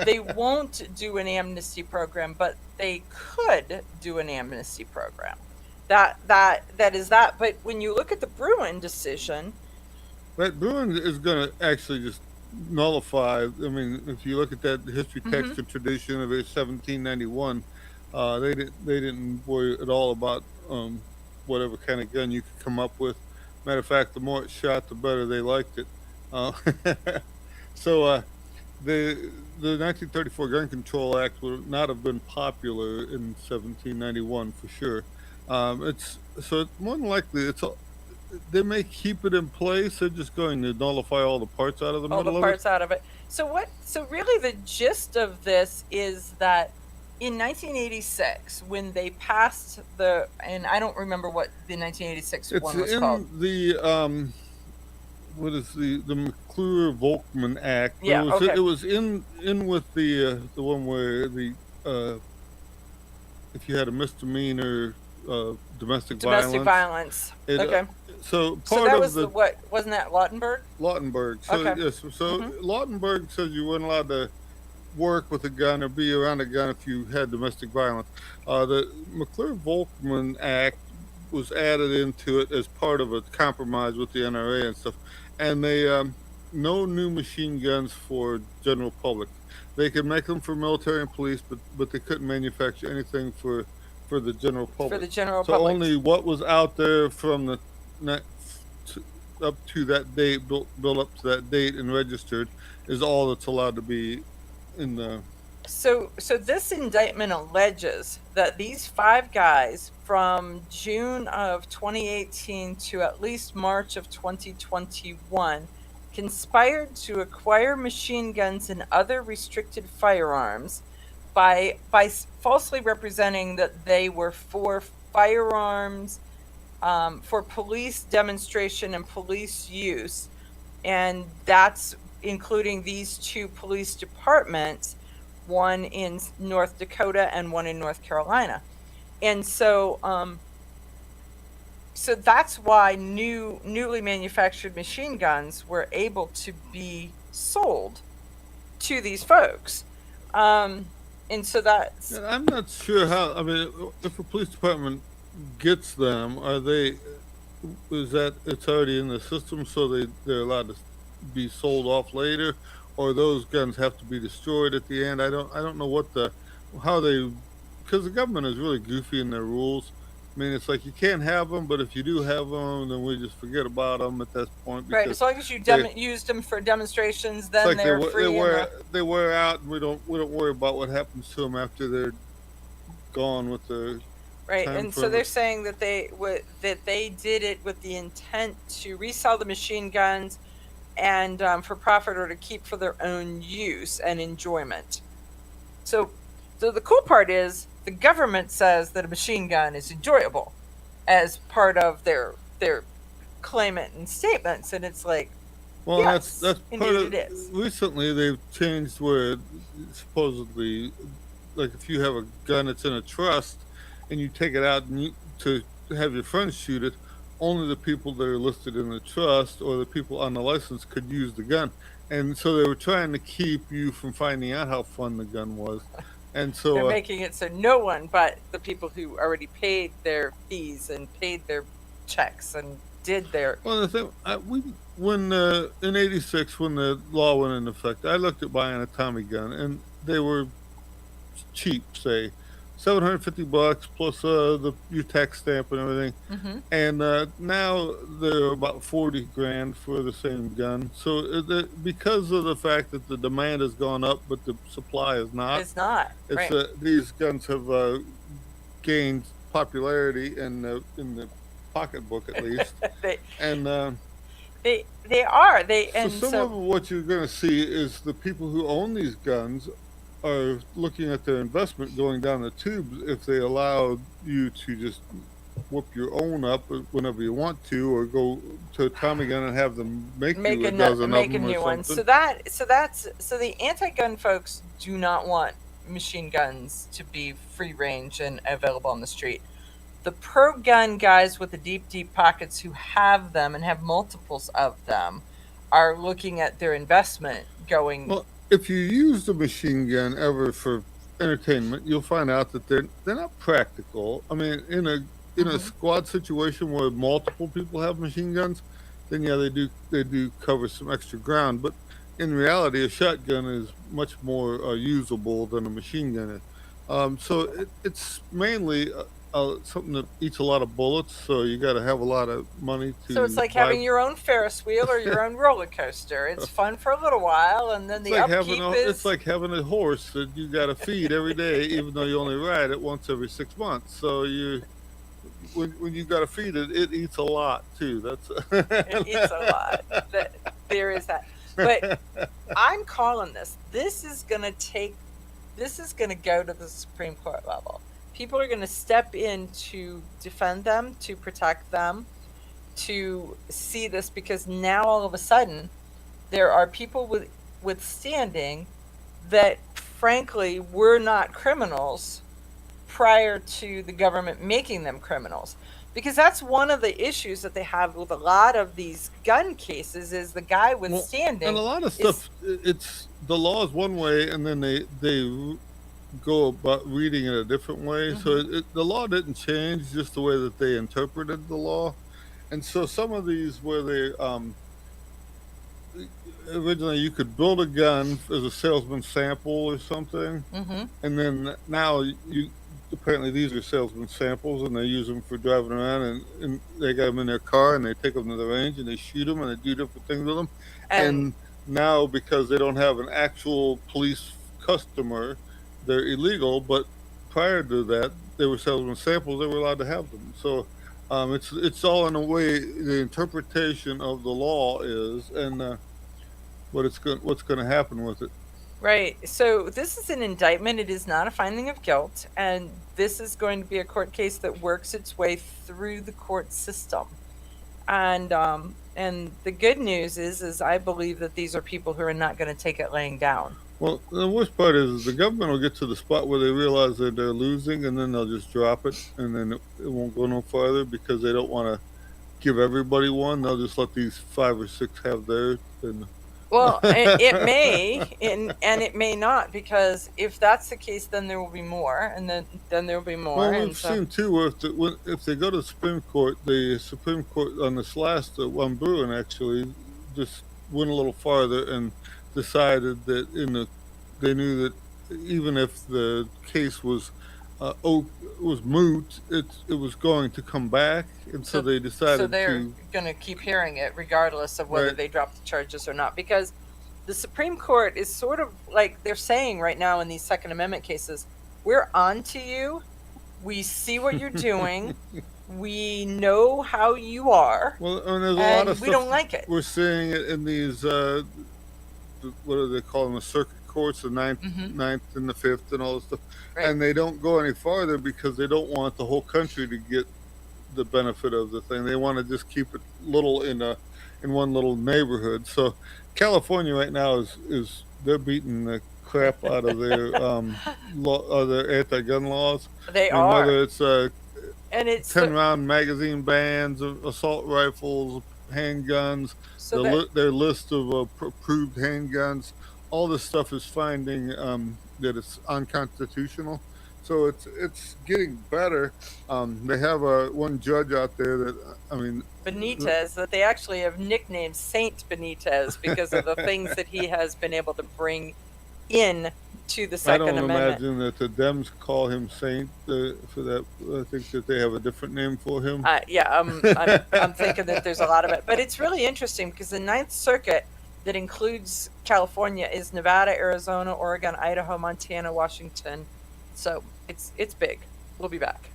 They won't do an amnesty program, but they could do an amnesty program. That is that. But when you look at the Bruin decision, right, Bruin is going to actually just nullify. I mean, if you look at that history, text, and tradition of 1791, They didn't worry at all about whatever kind of gun you could come up with. Matter of fact, the more it shot, the better they liked it. Uh, so the 1934 Gun Control Act would not have been popular in 1791 for sure. It's more than likely they may keep it in place. They're just going to nullify all the parts out of the All the middle of it. parts out of it. So really the gist of this is that in 1986, when they passed and I don't remember what the 1986 It's one was in called. the what is the McClure-Volkman Act. Yeah, okay. It was in with the one where uh, if you had a misdemeanor domestic Violence. it, Okay. so So part that of was the what wasn't that Lautenberg? Lautenberg. So Okay. yes, so Mhm. Lautenberg says you weren't allowed to work with a gun or be around a gun if you had domestic violence. The McClure-Volkman Act was added into it as part of a compromise with the NRA and stuff, and they no new machine guns for general public. They could make them for military and police, but they couldn't manufacture anything for the general For public. the general So public. only what was out there from the ne- to, up to that date, built up to that date and registered, is all that's allowed to be in the. So this indictment alleges that these 5 guys from June of 2018 to at least March of 2021 conspired to acquire machine guns and other restricted firearms by falsely representing that they were for firearms, for police demonstration and police use, and that's including these 2 police departments, one in North Dakota and one in North Carolina. And so so that's why newly manufactured machine guns were able to be sold to these folks. And so that's And I'm not sure how. I mean, if a police department gets them, are they? Is that it's already in the system, so they're allowed to be sold off later, or those guns have to be destroyed at the end? I don't know how they, because the government is really goofy in their rules. I mean, it's like you can't have them, but if you do have them, then we just forget about them at this point right. because As long as you used them for demonstrations, it's then like they're free. they wear out, and we don't worry about what happens to them after they're gone with the Right, time and so frame. they're saying that they did it with the intent to resell the machine guns and for profit or to keep for their own use and enjoyment. So the cool part is the government says that a machine gun is enjoyable as part of their claimant and statements, and it's like, Well, yes, that's indeed part of. it is. Recently, they've changed where supposedly, like if you have a gun that's in a trust, and you take it out to have your friends shoot it, only the people that are listed in the trust or the people on the license could use the gun, and so they were trying to keep you from finding out how fun the gun was, and They're so making it so no one but the people who already paid their fees and paid their checks and did their well, the thing when in '86 when the law went into effect, I looked at buying a Tommy gun, and they were cheap, say $750 plus your tax stamp and everything. Mhm. And now they're about 40 grand for the same gun. So because of the fact that the demand has gone up, but the supply is not. It's not, right. These guns have gained popularity in the pocketbook at least. they And they are so some of what you're going to see is the people who own these guns are looking at their investment going down the tubes if they allow you to just whip your own up whenever you want to, or go to a Tommy gun and have them make you a dozen make of a them new or one. something. So the anti-gun folks do not want machine guns to be free range and available on the street. The pro-gun guys with the deep pockets who have them and have multiples of them are looking at their investment going. Well, if you use the machine gun ever for entertainment, you'll find out that they're not practical. I mean, in a squad situation where multiple people have machine guns, then yeah, they do cover some extra ground. But in reality, a shotgun is much more usable than a machine gun is. So it's mainly something that eats a lot of bullets. So you got to have a lot of money So it's to like buy. having your own Ferris wheel or your own roller coaster. It's fun for a little while, and then It's the like having upkeep is. it's like having a horse that you got to feed every day, even though you only ride it once every 6 months. So when you got to feed it, it eats a lot too. That's It eats a lot. There is that. But I'm calling this. This is going to go to the Supreme Court level. People are going to step in to defend them, to protect them, to see this, because now all of a sudden there are people with standing that frankly were not criminals prior to the government making them criminals, because that's one of the issues that they have with a lot of these gun cases is the guy with standing. And a lot of stuff, it's the law is one way, and then they go about reading it a different way. So the law didn't change, just the way that they interpreted the law. And so some of these where they originally you could build a gun as a salesman sample or something, and then now you apparently these are salesman samples, and they use them for driving around, and they got them in their car, and they take them to the range, and they shoot them, and they do different things with them. And now, because they don't have an actual police customer, they're illegal. But prior to that, they were salesman samples. They were allowed to have them. So it's all in a way the interpretation of the law is, and what's going to happen with it. Right. So this is an indictment. It is not a finding of guilt, and this is going to be a court case that works its way through the court system. And the good news is I believe that these are people who are not going to take it laying down. Well, the worst part is the government will get to the spot where they realize that they're losing, and then they'll just drop it, and then it won't go no farther because they don't want to give everybody one. They'll just let these 5 or 6 have theirs. Well, it may, and it may not, because if that's the case, then there will be more, and then there will be more. Well, and we've seen too where if they go to the Supreme Court on this last one, Bruin actually just went a little farther and decided that they knew that even if the case was moot, it was going to come back, and so they decided so they're going to keep hearing it regardless of whether they drop the charges or not, because the Supreme Court is sort of like they're saying right now in these Second Amendment cases, we're on to you, we see what you're doing, we know how you are, well, and there's a lot of we stuff don't like it. We're seeing it in these what do they call them, the circuit courts, the ninth and the 5th and all this stuff. Right. And they don't go any farther because they don't want the whole country to get the benefit of the thing. They want to just keep it little in one little neighborhood. So California right now is they're beating the crap out of their their anti-gun laws. They are. Whether it's and it's 10-round magazine bans, assault rifles, handguns, so their list of approved handguns. All this stuff is finding that it's unconstitutional. So it's getting better. They have one judge out there that, Benitez, that they actually have nicknamed Saint Benitez because of the things that he has been able to bring in to the Second Amendment. I don't imagine that the Dems call him Saint for that. I think that they have a different name for him. I'm thinking that there's a lot of it. But it's really interesting because the Ninth Circuit that includes California is Nevada, Arizona, Oregon, Idaho, Montana, Washington. So it's big. We'll be back.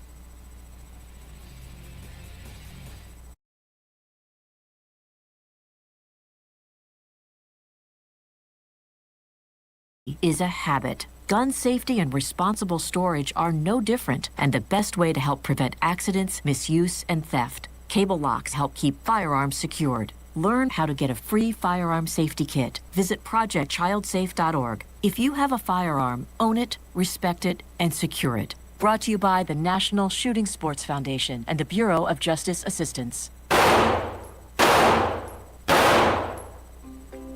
Is a habit. Gun safety and responsible storage are no different, and the best way to help prevent accidents, misuse, and theft. Cable locks help keep firearms secured. Learn how to get a free firearm safety kit. Visit projectchildsafe.org. If you have a firearm, own it, respect it, and secure it. Brought to you by the National Shooting Sports Foundation and the Bureau of Justice Assistance.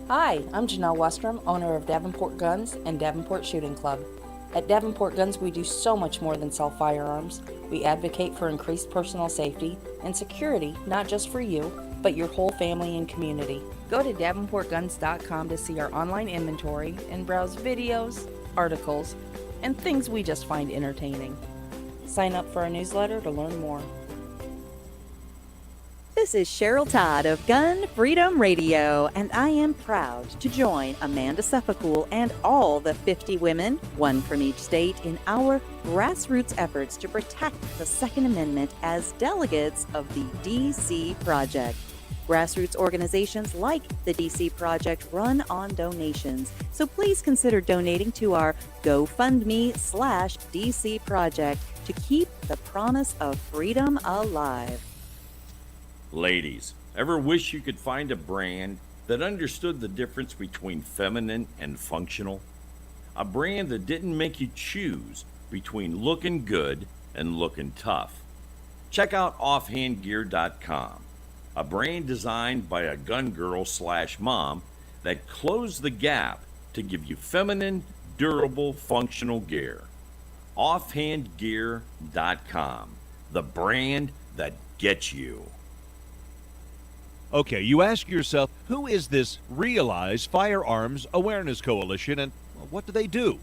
Hi, I'm Janelle Westrom, owner of Davenport Guns and Davenport Shooting Club. At Davenport Guns, we do so much more than sell firearms. We advocate for increased personal safety and security, not just for you, but your whole family and community. Go to davenportguns.com to see our online inventory and browse videos, articles, and things we just find entertaining. Sign up for our newsletter to learn more. This is Cheryl Todd of Gun Freedom Radio, and I am proud to join Amanda Sefcool and all the 50 women, one from each state, in our grassroots efforts to protect the Second Amendment as delegates of the DC Project. Grassroots organizations like the DC Project run on donations, so please consider donating to our GoFundMe/DC Project to keep the promise of freedom alive. Ladies, ever wish you could find a brand that understood the difference between feminine and functional? A brand that didn't make you choose between looking good and looking tough. Check out offhandgear.com, a brand designed by a gun girl/mom that closed the gap to give you feminine, durable, functional gear. Offhandgear.com, the brand that gets you. Okay, you ask yourself, who is this Realize Firearms Awareness Coalition and what do they do?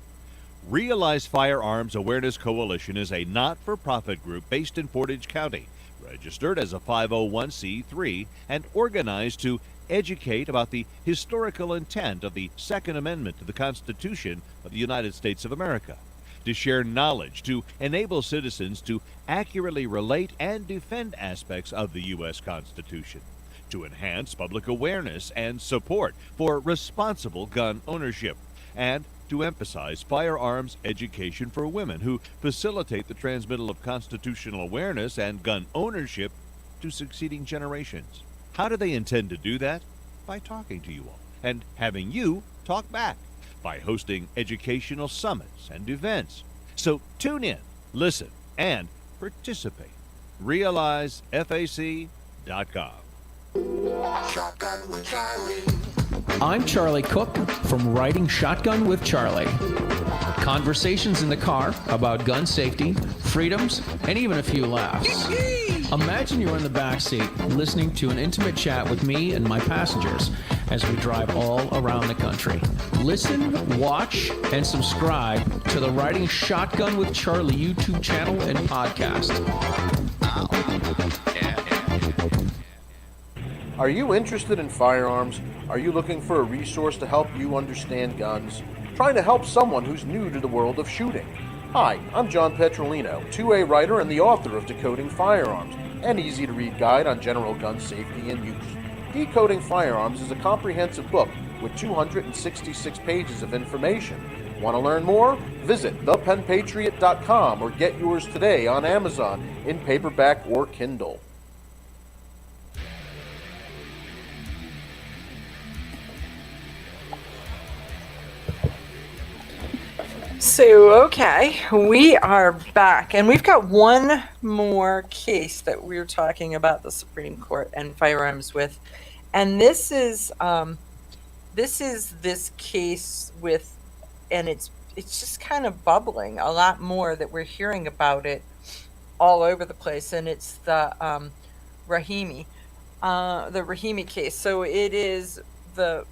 Realize Firearms Awareness Coalition is a not-for-profit group based in Portage County, registered as a 501c3 and organized to educate about the historical intent of the Second Amendment to the Constitution of the United States of America, to share knowledge, to enable citizens to accurately relate and defend aspects of the U.S. Constitution, to enhance public awareness and support for responsible gun ownership, and to emphasize firearms education for women who facilitate the transmittal of constitutional awareness and gun ownership to succeeding generations. How do they intend to do that? By talking to you all and having you talk back, by hosting educational summits and events. So tune in, listen, and participate. RealizeFAC.com. Shotgun with Charlie. I'm Charlie Cook from Riding Shotgun with Charlie. Conversations in the car about gun safety, freedoms, and even a few laughs. Imagine you're in the back seat listening to an intimate chat with me and my passengers as we drive all around the country. Listen, watch, and subscribe to the Riding Shotgun with Charlie YouTube channel and podcast. Are you interested in firearms? Are you looking for a resource to help you understand guns? Trying to help someone who's new to the world of shooting? Hi, I'm John Petrolino, 2A writer and the author of Decoding Firearms, an easy-to-read guide on general gun safety and use. Decoding Firearms is a comprehensive book with 266 pages of information. Want to learn more? Visit thepenpatriot.com or get yours today on Amazon in paperback or Kindle. So, okay, we are back, and we've got one more case that we're talking about the Supreme Court and firearms with, and this is this case with, and it's just kind of bubbling a lot more that we're hearing about it all over the place, and it's the Rahimi case. So it is the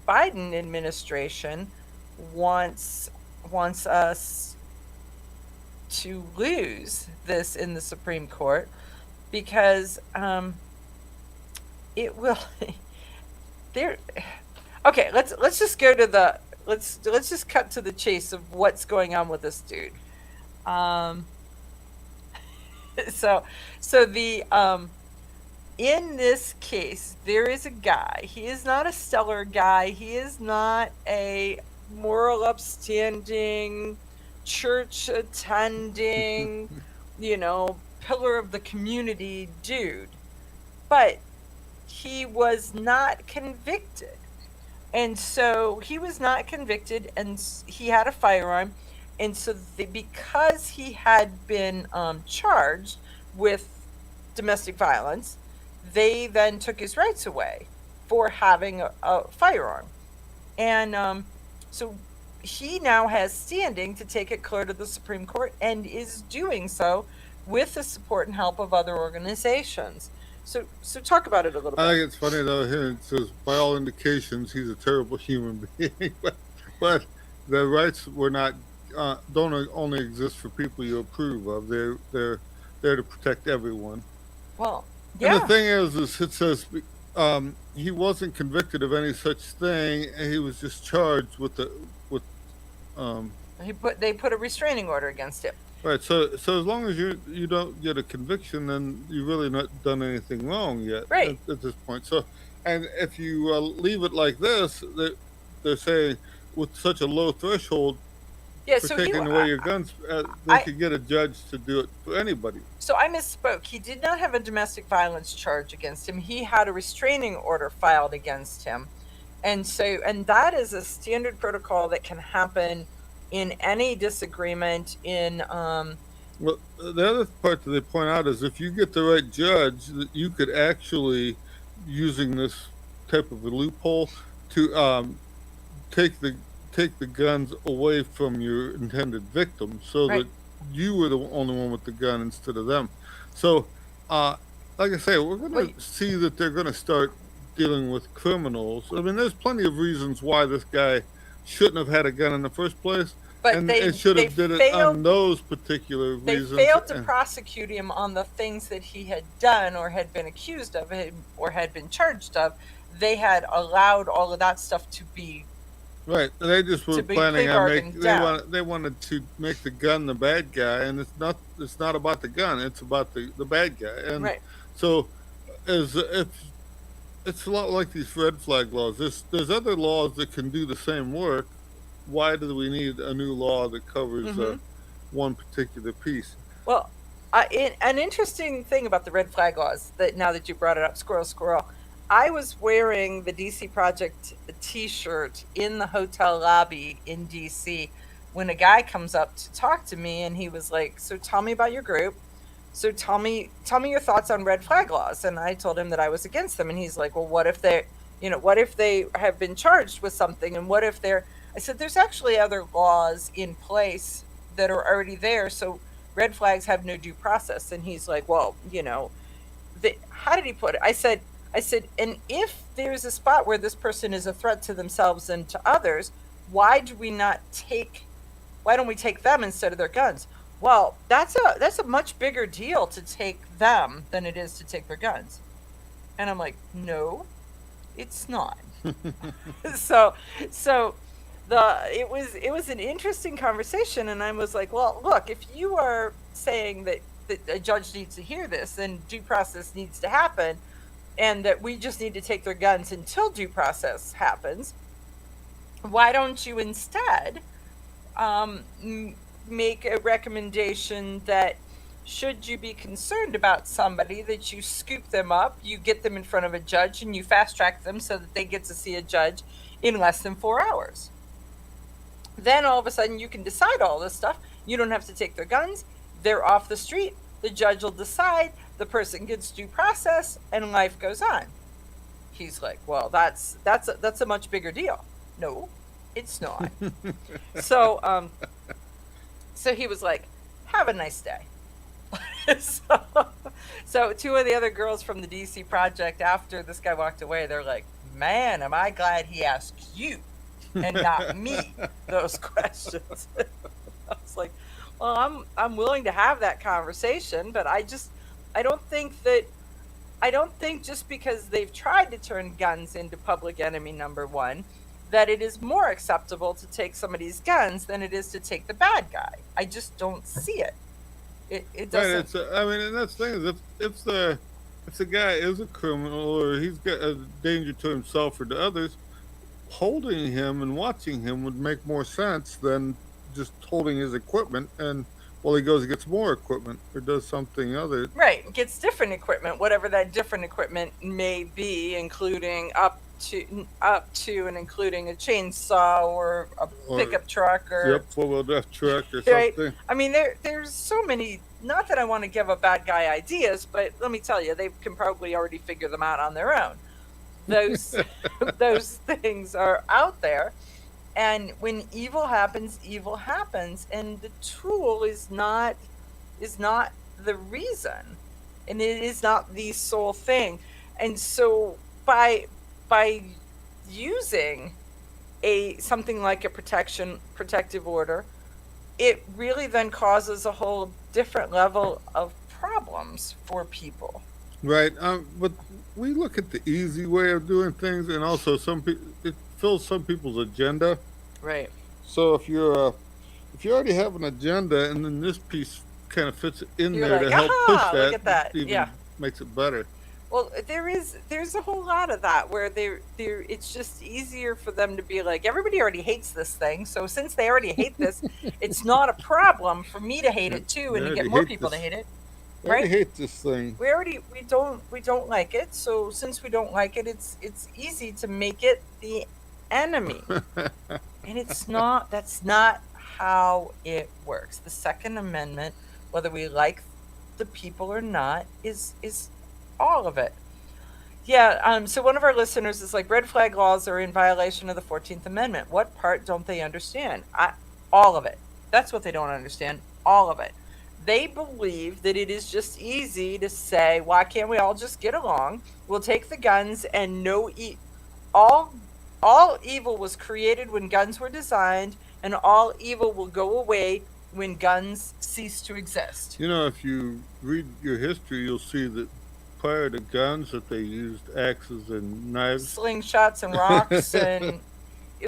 Biden administration wants us to lose this in the Supreme Court because it will there okay, let's just go to the let's just cut to the chase of what's going on with this dude. So the in this case there is a guy. He is not a stellar guy. He is not a moral upstanding, church attending, pillar of the community dude. But he was not convicted. And so he was not convicted, and he had a firearm. And so because he had been charged with domestic violence, they then took his rights away for having a firearm. And so he now has standing to take it clear to the Supreme Court and is doing so with the support and help of other organizations. So talk about it a little bit. I think it's funny though. Here it says, by all indications, he's a terrible human being, but the rights were not don't only exist for people you approve of. They're there to protect everyone. Well, And the yeah. thing is it says he wasn't convicted of any such thing. And he was just charged with um, They put a restraining order against him. right. So as long as you don't get a conviction, then you really not done anything wrong yet Right. at this point. So, and if you leave it like this, they're saying with such a low threshold Yeah, for so taking away your guns, they could get a judge to do it for anybody. So I misspoke. He did not have a domestic violence charge against him. He had a restraining order filed against him. And that is a standard protocol that can happen in any disagreement in Well, the other part that they point out is if you get the right judge, that you could actually, using this type of a loophole, to take the guns away from your intended victim, so Right. that you were the only one with the gun instead of them. So, like I say, we're going to see that they're going to start dealing with criminals. I mean, there's plenty of reasons why this guy shouldn't have had a gun in the first place. But and they- it should have they did it failed- on those particular they reasons. failed to and- prosecute him on the things that he had done or had been accused of or had been charged of. They had allowed all of that stuff to be Right, they just were to be planning plea on bargained down. they wanted to make the gun the bad guy, and it's not about the gun, it's about the bad guy. And Right. so, as if it's a lot like these red flag laws. There's other laws that can do the same work. Why do we need a new law that covers Mhm. one particular piece? Well, an interesting thing about the red flag laws, that now that you brought it up, squirrel, I was wearing the DC Project T-shirt in the hotel lobby in DC when a guy comes up to talk to me, and he was like, "So tell me about your group. So tell me your thoughts on red flag laws." And I told him that I was against them, and he's like, "Well, what if they have been charged with something, and what if they're?" I said, "There's actually other laws in place that are already there, so red flags have no due process." And he's like, "Well, how did he put it?" I said, "And if there's a spot where this person is a threat to themselves and to others, why don't we take them instead of their guns?" Well, that's a much bigger deal to take them than it is to take their guns. And I'm like, "No, it's not." so it was an interesting conversation, and I was like, "Well, look, if you are saying that a judge needs to hear this, then due process needs to happen, and that we just need to take their guns until due process happens, why don't you instead make a recommendation that should you be concerned about somebody, that you scoop them up, you get them in front of a judge, and you fast track them so that they get to see a judge in less than 4 hours. Then all of a sudden you can decide all this stuff. You don't have to take their guns. They're off the street. The judge will decide. The person gets due process, and life goes on." He's like, "Well, that's a much bigger deal." No, it's not. So he was like, "Have a nice day." So two of the other girls from the DC Project, after this guy walked away, they're like, "Man, am I glad he asked you and not me those questions." I was like, "Well, I'm willing to have that conversation, but I don't think just because they've tried to turn guns into public enemy number one, that it is more acceptable to take somebody's guns than it is to take the bad guy. I just don't see it. It doesn't." Right, and that's the thing is if the guy is a criminal or he's got a danger to himself or to others, holding him and watching him would make more sense than just holding his equipment and while he goes and gets more equipment or does something other. Right, gets different equipment, whatever that different equipment may be, including up to and including a chainsaw or a pickup truck or 4-wheel drive truck or right. something. I mean, there's so many. Not that I want to give a bad guy ideas, but let me tell you, they can probably already figure them out on their own. Those things are out there, and when evil happens, and the tool is not the reason, and it is not the sole thing. And so by using something like a protective order, it really then causes a whole different level of problems for people. Right. But we look at the easy way of doing things, and also some people it fills some people's agenda. Right. So if you already have an agenda, and then this piece kind of fits in You're there like, to help push aha, that, look at that. it even Yeah. makes it better. Well, there's a whole lot of that where it's just easier for them to be like, everybody already hates this thing, so since they already hate this, it's not a problem for me to hate it too, and to get more people to hate it. I already Right? hate this thing. We don't like it, so since we don't like it, it's easy to make it the enemy. And that's not how it works. The Second Amendment, whether we like the people or not, is all of it. Yeah, so one of our listeners is like, red flag laws are in violation of the 14th Amendment. What part don't they understand? All of it. That's what they don't understand. All of it. They believe that it is just easy to say, why can't we all just get along? We'll take the guns and all evil was created when guns were designed, and all evil will go away when guns cease to exist. You know, if you read your history, you'll see that prior to guns, that they used axes and knives, Slingshots and rocks, and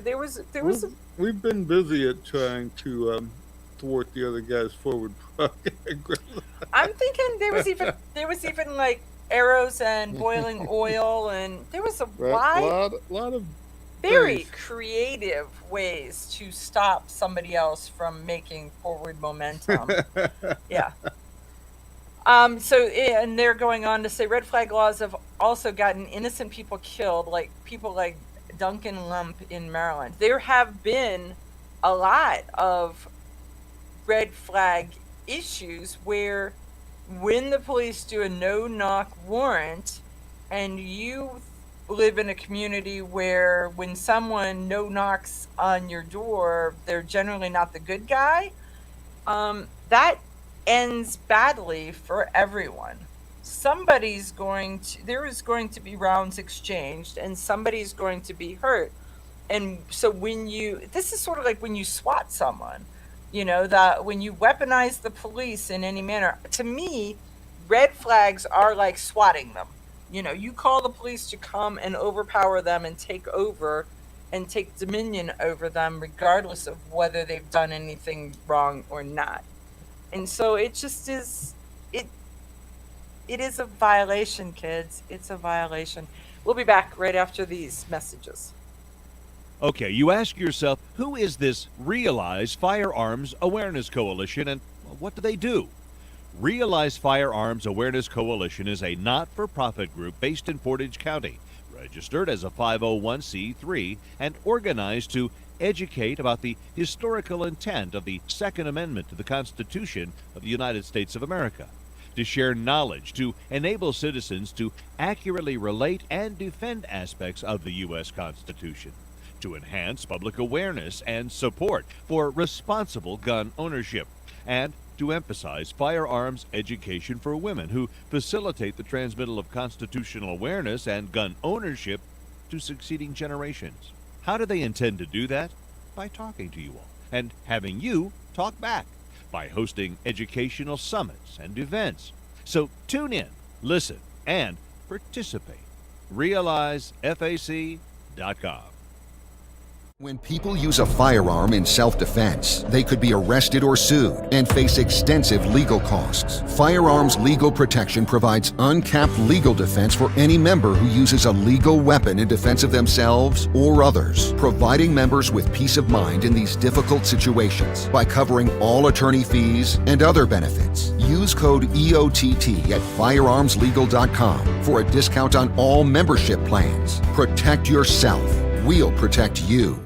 there was We've been busy at trying to thwart the other guy's forward progress. I'm thinking there was even like arrows and boiling oil, and there was a lot of very things. creative ways to stop somebody else from making forward momentum. Yeah. And they're going on to say red flag laws have also gotten innocent people killed, like people like Duncan Lump in Maryland. There have been a lot of red flag issues where when the police do a no-knock warrant, and you live in a community where when someone no-knocks on your door, they're generally not the good guy, that ends badly for everyone. There is going to be rounds exchanged, and somebody's going to be hurt. And so this is sort of like when you SWAT someone, that when you weaponize the police in any manner, to me, red flags are like swatting them. You call the police to come and overpower them and take over and take dominion over them, regardless of whether they've done anything wrong or not. And so it just is, it is a violation, kids. It's a violation. We'll be back right after these messages. Okay, you ask yourself, who is this Realize Firearms Awareness Coalition, and what do they do? Realize Firearms Awareness Coalition is a not-for-profit group based in Portage County, registered as a 501c3, and organized to educate about the historical intent of the Second Amendment to the Constitution of the United States of America, to share knowledge, to enable citizens to accurately relate and defend aspects of the U.S. Constitution, to enhance public awareness and support for responsible gun ownership, and to emphasize firearms education for women who facilitate the transmittal of constitutional awareness and gun ownership to succeeding generations. How do they intend to do that? By talking to you all and having you talk back, by hosting educational summits and events. So tune in, listen, and participate. RealizeFAC.com. When people use a firearm in self-defense, they could be arrested or sued and face extensive legal costs. Firearms Legal Protection provides uncapped legal defense for any member who uses a legal weapon in defense of themselves or others, providing members with peace of mind in these difficult situations by covering all attorney fees and other benefits. Use code EOTT at firearmslegal.com for a discount on all membership plans. Protect yourself. We'll protect you.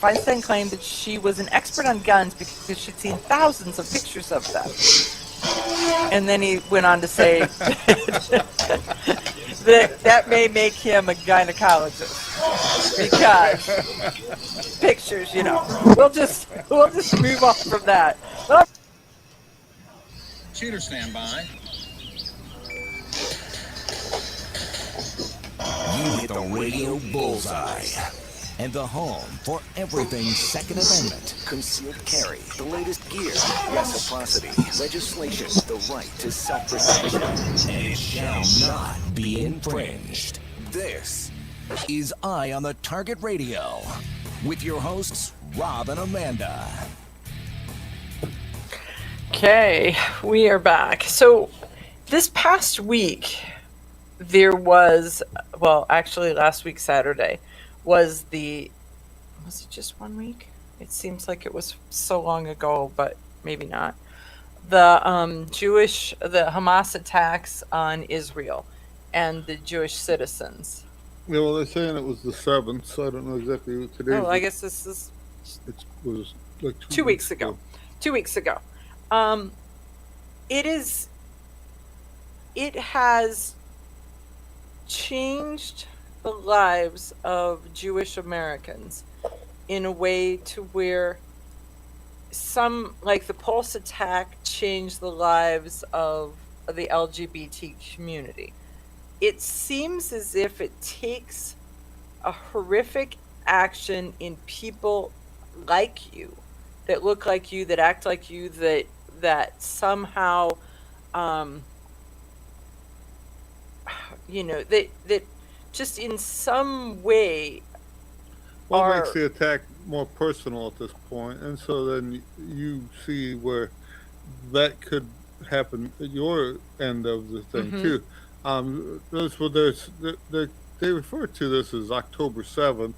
Feinstein claimed that she was an expert on guns because she'd seen thousands of pictures of them. And then he went on to say that may make him a gynecologist because pictures, we'll just move on from that. But Shooter standby. You hit the radio bullseye. And the home for everything Second Amendment, concealed carry, the latest gear, reciprocity, legislation, the right to self-protection, and it shall not be infringed. This is Eye on the Target Radio with your hosts, Rob and Amanda. okay, we are back. So this past week, there was, well, actually last week, Saturday, was it just 1 week? It seems like it was so long ago, but maybe not. The Hamas attacks on Israel and the Jewish citizens. Yeah, well, they're saying it was the 7th, so I don't know exactly what today is. Oh, I guess this is It was like 2 weeks ago. 2 weeks ago. It has changed the lives of Jewish Americans in a way to where some, like the Pulse attack, changed the lives of the LGBT community. It seems as if it takes a horrific action in people like you, that look like you, that act like you, that somehow, that just in some way Well, it makes the attack more personal at this point, and so then you see where that could happen at your end of the thing too. They refer to this as October 7th,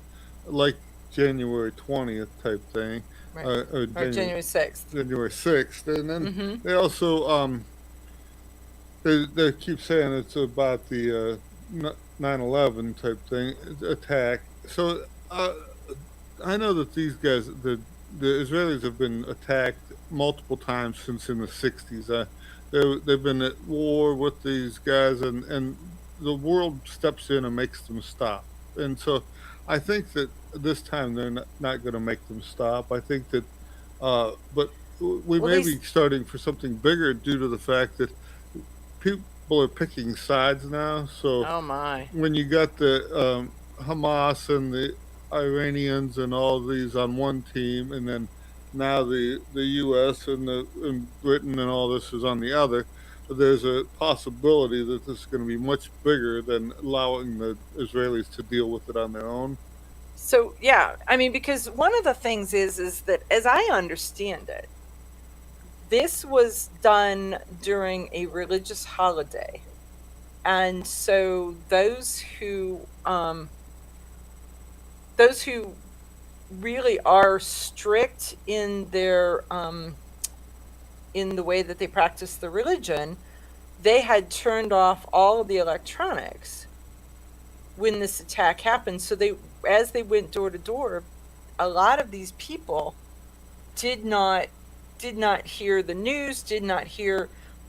like January 20th type thing, right. or January 6th. January 6th, and then they also they keep saying it's about the 9/11 type thing attack. So I know that these guys, the Israelis, have been attacked multiple times since in the 60s. They've been at war with these guys, and the world steps in and makes them stop. And so I think that this time they're not going to make them stop. I think that, but we may be starting for something bigger due to the fact that people are picking sides now. So oh my, when you got the Hamas and the Iranians and all these on one team, and then now the U.S. and Britain and all this is on the other, there's a possibility that this is going to be much bigger than allowing the Israelis to deal with it on their own. So yeah, I mean, because one of the things is that, as I understand it, this was done during a religious holiday, and so those who really are strict in their in the way that they practice the religion, they had turned off all of the electronics when this attack happened. So as they went door to door, a lot of these people did not hear the news, did not hear,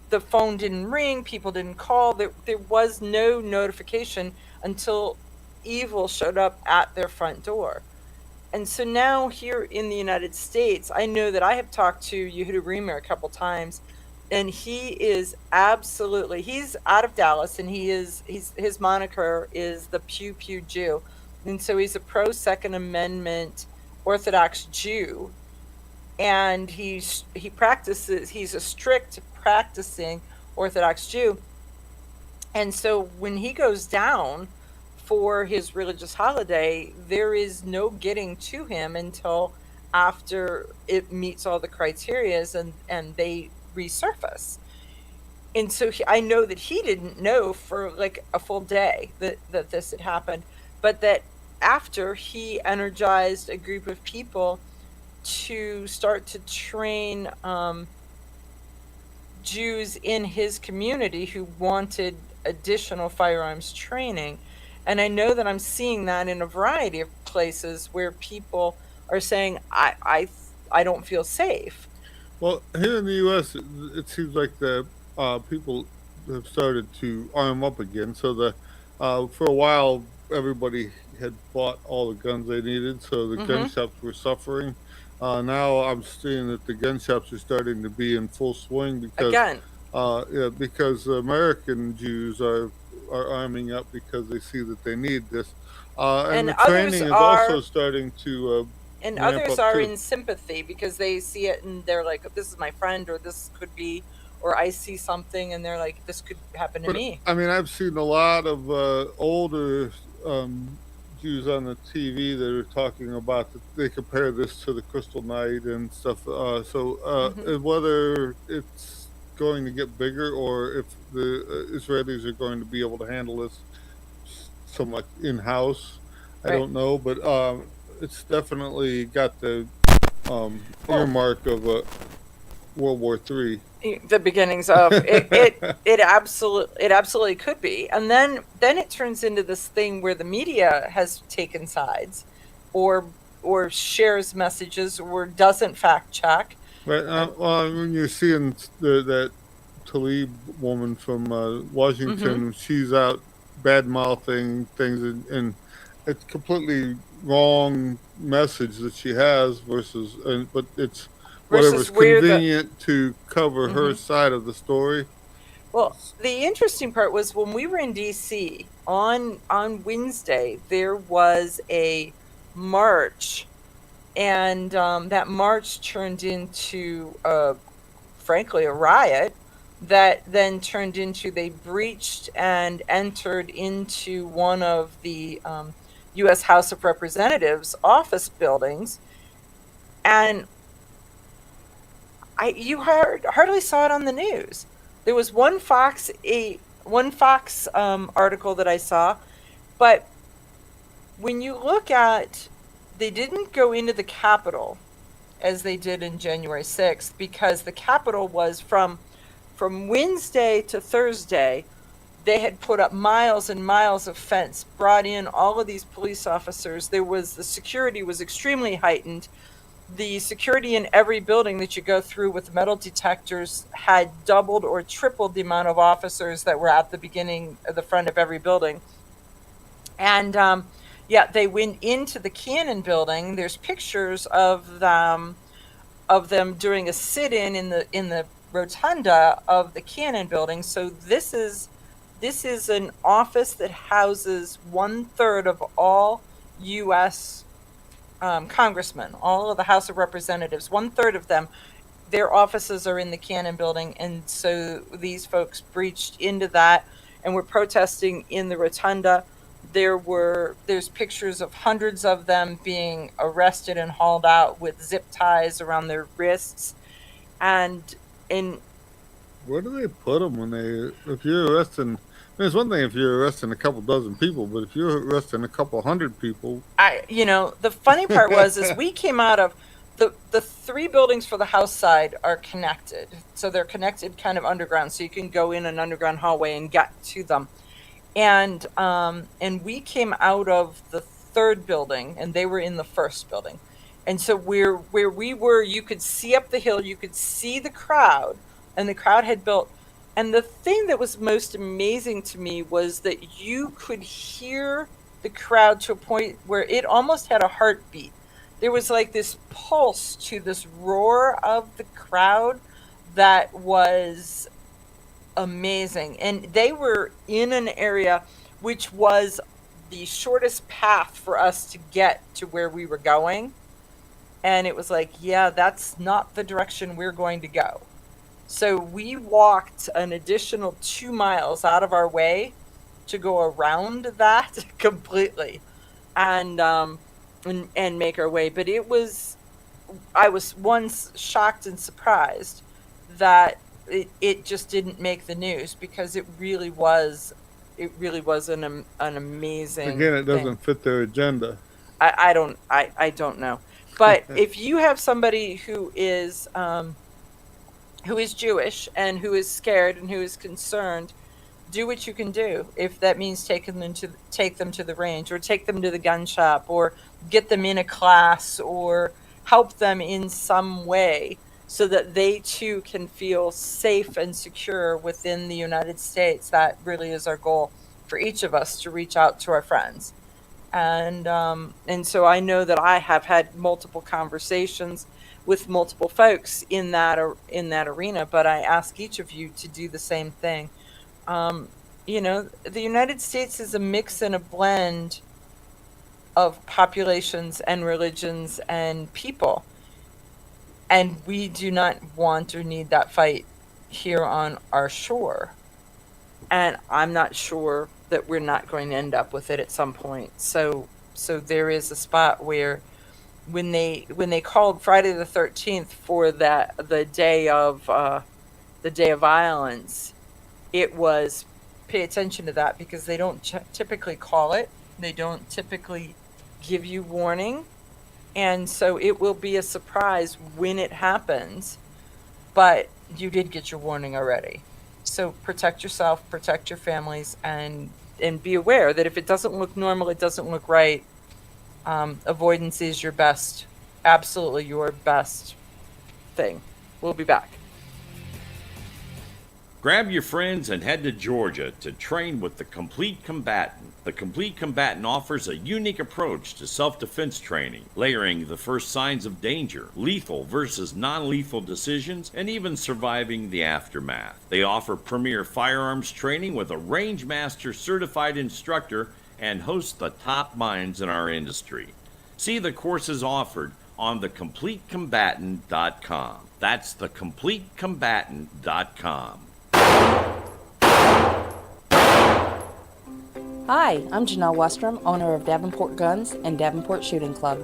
the phone didn't ring, people didn't call. There was no notification until evil showed up at their front door. And so now here in the United States, I know that I have talked to Yehuda Reamer a couple times, and he is absolutely, he's out of Dallas, and his moniker is the Pew Pew Jew. And so he's a pro Second Amendment Orthodox Jew, and he's a strict practicing Orthodox Jew. And so when he goes down for his religious holiday, there is no getting to him until after it meets all the criterias and they resurface. And so I know that he didn't know for like a full day that this had happened, but that after, he energized a group of people to start to train Jews in his community who wanted additional firearms training. And I know that I'm seeing that in a variety of places where people are saying, I don't feel safe. Well, here in the U.S., it seems like the people have started to arm up again. So for a while, everybody had bought all the guns they needed, so the gun Hmm. shops were suffering. Now I'm seeing that the gun shops are starting to be in full swing Again, because American Jews are arming up because they see that they need this, and and the others training is also are starting to and ramp others up are too. in sympathy because they see it and they're like, this is my friend, or this could be, or I see something and they're like, this could happen to But me. I mean, I've seen a lot of older Jews on the TV that are talking about that they compare this to the Crystal Night and stuff. Hmm. Whether it's going to get bigger or if the Israelis are going to be able to handle this somewhat in house, I Right. don't know. But it's definitely got the Well, earmark of World War III. the beginnings of it, it absolutely could be. And then it turns into this thing where the media has taken sides, or shares messages, or doesn't fact check. Right. And Well, when you're seeing that Talib woman from hmm Washington, she's out bad mouthing things, and it's completely wrong message that she has but it's versus whatever's where the convenient to cover her hmm side of the story. well, the interesting part was when we were in DC on Wednesday, there was a march, and that march turned into frankly a riot that then turned into, they breached and entered into one of the U.S. House of Representatives office buildings, and you hardly saw it on the news. There was one Fox article that I saw, but when you look at, they didn't go into the Capitol as they did in January 6th, because the Capitol was from Wednesday to Thursday. They had put up miles and miles of fence, brought in all of these police officers. The security was extremely heightened. The security in every building that you go through with metal detectors had doubled or tripled the amount of officers that were at the beginning of the front of every building. And yeah, they went into the Cannon building. There's pictures of them doing a sit-in in the rotunda of the Cannon building. So this is an office that houses 1/3 of all U.S. Congressmen, all of the House of Representatives. 1/3 of them, their offices are in the Cannon building, and so these folks breached into that and were protesting in the rotunda. There's pictures of hundreds of them being arrested and hauled out with zip ties around their wrists, and in Where do they put them if you're arresting? I mean, it's one thing if you're arresting a couple dozen people, but if you're arresting a couple hundred people, the funny part was is we came out of the three buildings for the House side are connected, so they're connected kind of underground, so you can go in an underground hallway and get to them. And we came out of the third building, and they were in the first building. And so where we were, you could see up the hill, you could see the crowd, and the crowd had built. And the thing that was most amazing to me was that you could hear the crowd to a point where it almost had a heartbeat. There was like this pulse to this roar of the crowd that was amazing. And they were in an area which was the shortest path for us to get to where we were going. And it was like, yeah, that's not the direction we're going to go. So we walked an additional 2 miles out of our way to go around that completely, and make our way. But I was once shocked and surprised that it just didn't make the news, because it really was an amazing again, it thing. doesn't fit their agenda. I don't know. But if you have somebody who is Jewish and who is scared and who is concerned, do what you can do. If that means take them to the range, or take them to the gun shop, or get them in a class, or help them in some way so that they too can feel safe and secure within the United States. That really is our goal for each of us, to reach out to our friends. And so I know that I have had multiple conversations with multiple folks in that arena, but I ask each of you to do the same thing. The United States is a mix and a blend of populations and religions and people. And we do not want or need that fight here on our shore. And I'm not sure that we're not going to end up with it at some point. So there is a spot where when they called Friday the 13th for the day of violence, it was pay attention to that, because they don't typically call it. They don't typically give you warning. And so it will be a surprise when it happens, but you did get your warning already. So protect yourself, protect your families, and be aware that if it doesn't look normal, it doesn't look right. Avoidance is your best, absolutely your best thing. We'll be back. Grab your friends and head to Georgia to train with the Complete Combatant. The Complete Combatant offers a unique approach to self-defense training, layering the first signs of danger, lethal versus non-lethal decisions, and even surviving the aftermath. They offer premier firearms training with a range master certified instructor and host the top minds in our industry. See the courses offered on thecompletecombatant.com. That's thecompletecombatant.com. Hi, I'm Janelle Westrom, owner of Davenport Guns and Davenport Shooting Club.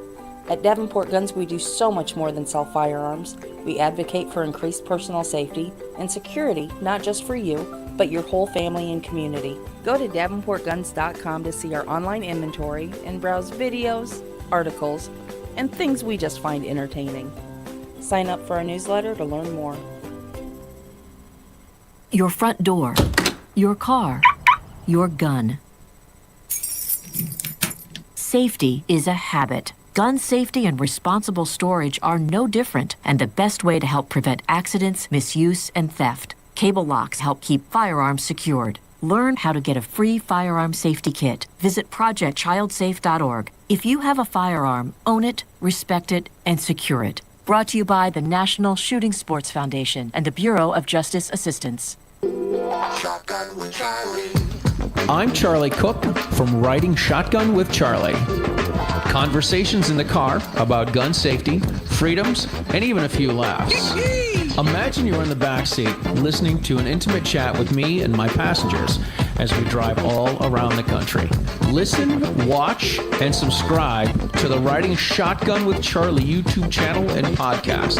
At Davenport Guns, we do so much more than sell firearms. We advocate for increased personal safety and security, not just for you, but your whole family and community. Go to davenportguns.com to see our online inventory and browse videos, articles, and things we just find entertaining. Sign up for our newsletter to learn more. Your front door, your car, your gun. Safety is a habit. Gun safety and responsible storage are no different, and the best way to help prevent accidents, misuse, and theft. Cable locks help keep firearms secured. Learn how to get a free firearm safety kit. Visit projectchildsafe.org. If you have a firearm, own it, respect it, and secure it. Brought to you by the National Shooting Sports Foundation and the Bureau of Justice Assistance. Shotgun with Charlie. I'm Charlie Cook from Riding Shotgun with Charlie. Conversations in the car about gun safety, freedoms, and even a few laughs. Imagine you're in the back seat listening to an intimate chat with me and my passengers as we drive all around the country. Listen, watch, and subscribe to the Riding Shotgun with Charlie YouTube channel and podcast.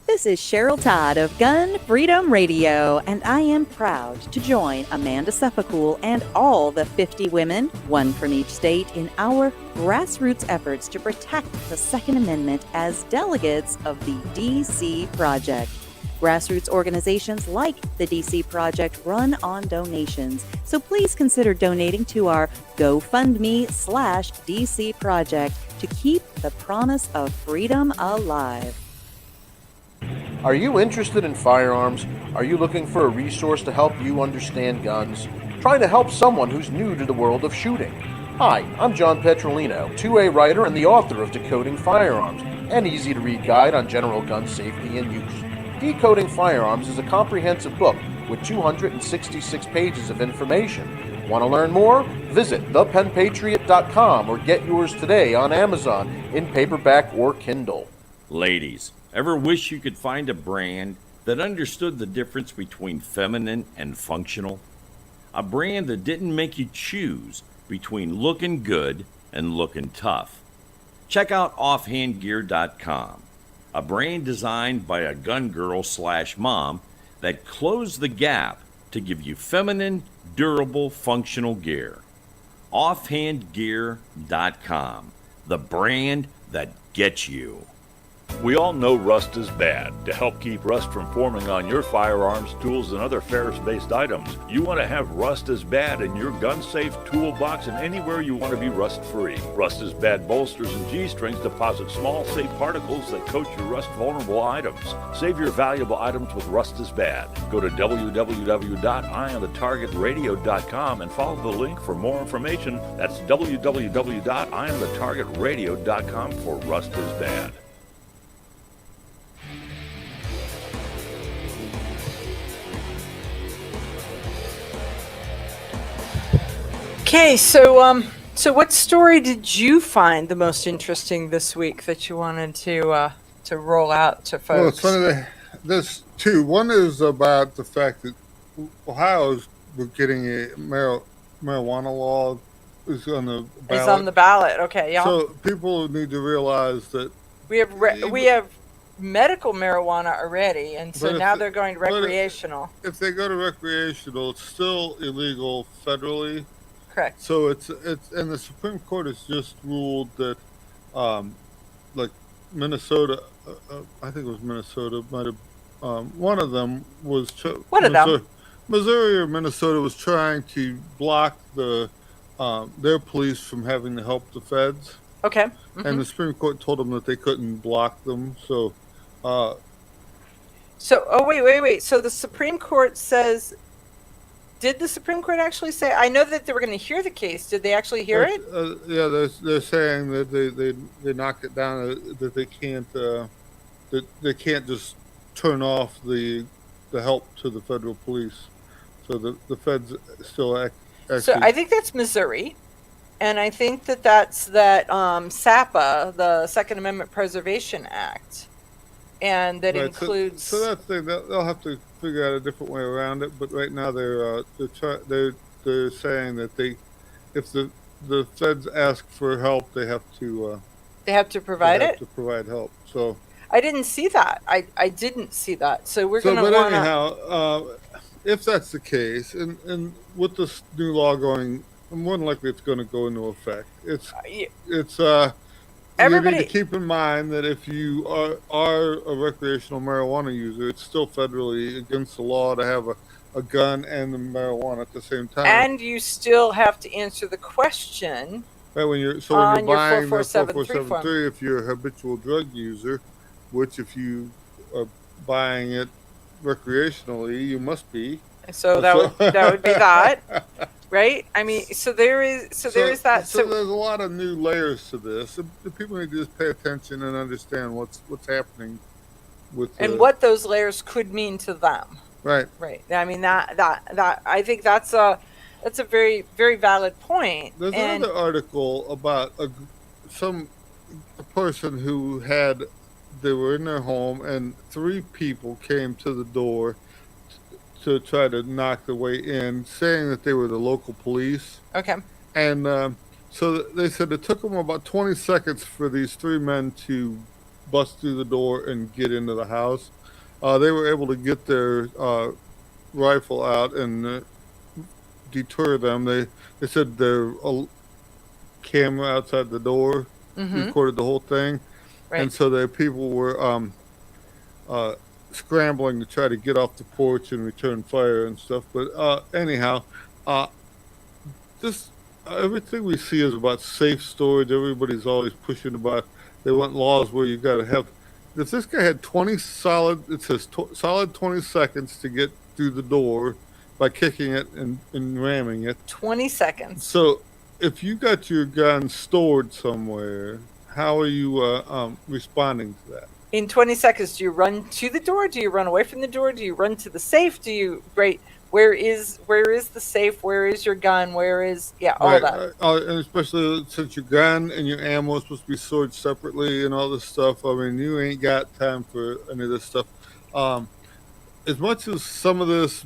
This is Cheryl Todd of Gun Freedom Radio, and I am proud to join Amanda Suffolcool and all the 50 women, one from each state, in our grassroots efforts to protect the Second Amendment as delegates of the DC Project. Grassroots organizations like the DC Project run on donations, so please consider donating to our GoFundMe/DC Project to keep the promise of freedom alive. Are you interested in firearms? Are you looking for a resource to help you understand guns? Trying to help someone who's new to the world of shooting? Hi, I'm John Petrolino, 2A writer and the author of Decoding Firearms, an easy-to-read guide on general gun safety and use. Decoding Firearms is a comprehensive book with 266 pages of information. Want to learn more? Visit thepenpatriot.com or get yours today on Amazon in paperback or Kindle. Ladies, ever wish you could find a brand that understood the difference between feminine and functional? A brand that didn't make you choose between looking good and looking tough. Check out offhandgear.com, a brand designed by a gun girl/mom that closed the gap to give you feminine, durable, functional gear. Offhandgear.com, the brand that gets you. We all know rust is bad. To help keep rust from forming on your firearms, tools, and other ferrous-based items, you want to have Rust is Bad in your gun-safe toolbox and anywhere you want to be rust-free. Rust is Bad bolsters and G-strings deposit small, safe particles that coat your rust-vulnerable items. Save your valuable items with Rust is Bad. Go to www.eyeonthetargetradio.com and follow the link for more information. That's www.eyeonthetargetradio.com for Rust is Bad. Okay, so what story did you find the most interesting this week that you wanted to roll out to folks? Well, it's funny. There's two. One is about the fact that Ohio's getting a marijuana law is on the ballot. It's on the ballot. Okay, yeah. So people need to realize that we have medical marijuana already, and so now they're going to recreational. If they go to recreational, it's still illegal federally. Correct. So it's and the Supreme Court has just ruled that, like Minnesota, I think it was Minnesota, might have one of them was Missouri or Minnesota was trying to block their police from having to help the feds. Okay. Mm-hmm. And the Supreme Court told them that they couldn't block them. So. Wait. So the Supreme Court says. Did the Supreme Court actually say? I know that they were going to hear the case. Did they actually hear it? Yeah, they're saying that they knocked it down. That they can't just turn off the help to the federal police. So the feds still act. So I think that's Missouri, and I think that's SAPA, the Second Amendment Preservation Act, and that includes. So that's the thing. They'll have to figure out a different way around it. But right now they're saying that if the feds ask for help, they have to provide it. To provide help. So I didn't see that. I didn't see that. So we're going to. But anyhow, if that's the case, and with this new law going, more than likely it's going to go into effect. Everybody, you need to keep in mind that if you are a recreational marijuana user, it's still federally against the law to have a gun and the marijuana at the same time. And you still have to answer the question. Right, when you're buying the 4473, if you're a habitual drug user, which if you are buying it recreationally, you must be. So that would be that. Right? I mean, there is that. So there's a lot of new layers to this. The people need to just pay attention and understand what's happening with what those layers could mean to them. Right. Right. I mean that I think that's a very, very valid point. There's another article about a person who they were in their home and 3 people came to the door to try to knock their way in, saying that they were the local police. Okay. And so they said it took them about 20 seconds for these 3 men to bust through the door and get into the house. They were able to get their rifle out and deter them. They said their camera outside the door recorded the whole thing. Right. And so their people were scrambling to try to get off the porch and return fire and stuff. But anyhow, everything we see is about safe storage. Everybody's always pushing about, they want laws where you got to have, if this guy had 20 solid 20 seconds to get through the door by kicking it and ramming it. 20 seconds. So if you got your gun stored somewhere, how are you responding to that? In 20 seconds, do you run to the door? Do you run away from the door? Do you run to the safe? Where is the safe? Where is your gun? Where is all that? And especially since your gun and your ammo is supposed to be stored separately and all this stuff. I mean, you ain't got time for any of this stuff. As much as some of this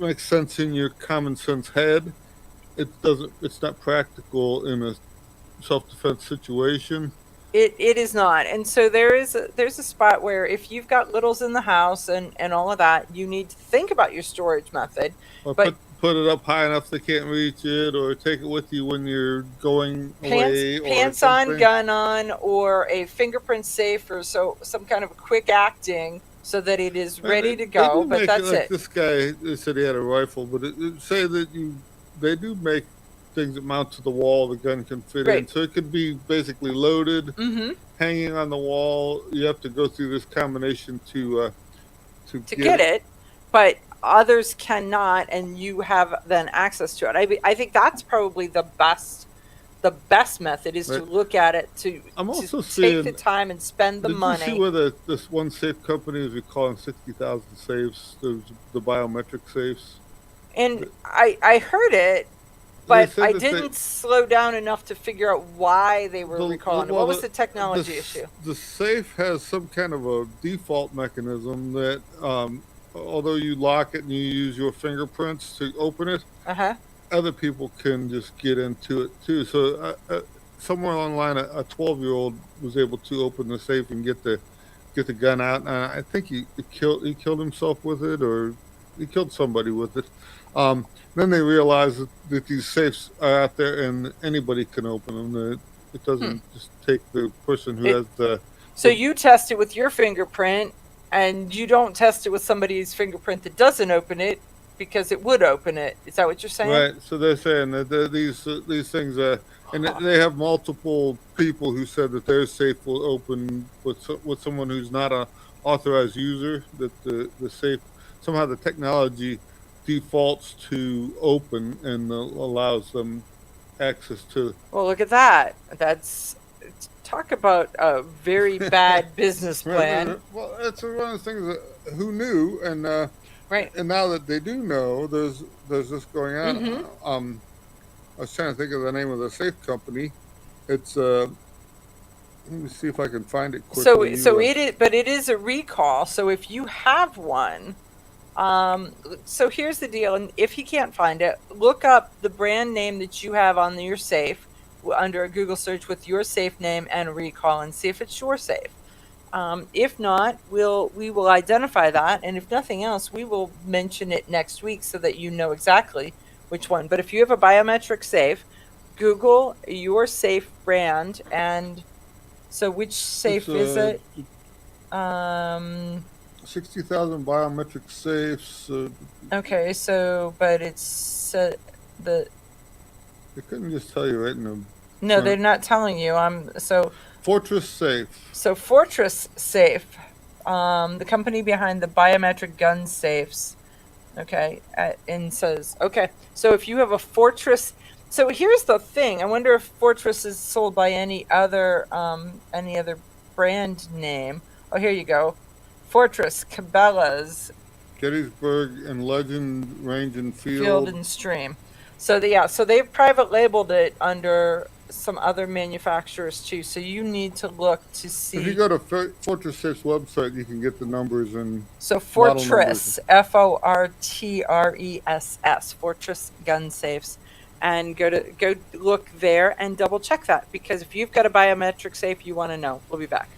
makes sense in your common sense head, it doesn't. It's not practical in a self-defense situation. It is not. And so there's a spot where if you've got littles in the house and all of that, you need to think about your storage method. Or but put put it up high enough they can't reach it, or take it with you when you're going away, or Pants something. on, gun on, or a fingerprint safe, or some kind of a quick acting so that it is ready to go. They do But make that's like it. This guy, they said he had a rifle, but it say that they do make things that mount to the wall the gun can fit in. Right. So it could be basically loaded, Mm-hmm. hanging on the wall. You have to go through this combination to get it, but others cannot, and you have then access to it. I think that's probably the best method is to Right. look at it, I'm to also take seeing, the time and spend the did money. you see where this one safe company is recalling 60,000 safes, the biometric safes? And I heard it, but said I that didn't slow down enough to figure out why they were recalling it. well, What was the technology issue? The safe has some kind of a default mechanism that, although you lock it and you use your fingerprints to open it, Uh-huh. other people can just get into it too. So somewhere online, a 12-year-old was able to open the safe and get the gun out. And I think he killed himself with it, or he killed somebody with it. Then they realized that these safes are out there and anybody can open them. That it doesn't just take the person who has the. So you test it with your fingerprint, and you don't test it with somebody's fingerprint that doesn't open it, because it would open it. Is that what you're saying? Right. So they're saying that these things, and they have multiple people who said that their safe will open with someone who's not a authorized user. That the safe, somehow the technology defaults to open and allows them access to. Well, look at that. Talk about a very bad business plan. Well, it's one of the things that who knew, and right. And now that they do know, there's this going on. Mm-hmm. I was trying to think of the name of the safe company. It's let me see if I can find it quickly. So it is, but it is a recall. So if you have one, so here's the deal. And if you can't find it, look up the brand name that you have on your safe under a Google search with your safe name and a recall, and see if it's your safe. If not, we will identify that, and if nothing else, we will mention it next week so that you know exactly which one. But if you have a biometric safe, Google your safe brand, and so which safe is it? 60,000 biometric safes. Okay, so but it's the. They couldn't just tell you right in the. No, they're not telling you. Fortress Safe. So Fortress Safe, the company behind the biometric gun safes, okay, and says, okay, so if you have a Fortress, so here's the thing. I wonder if Fortress is sold by any other brand name. Oh, here you go. Fortress, Cabela's, Gettysburg, and Legend, Range and Field and Stream. So they've private labeled it under some other manufacturers too. So you need to look to see. If you go to Fortress Safe's website, you can get the numbers and. So Fortress, Fortress, Fortress gun safes, and go look there and double check that, because if you've got a biometric safe, you want to know. We'll be back.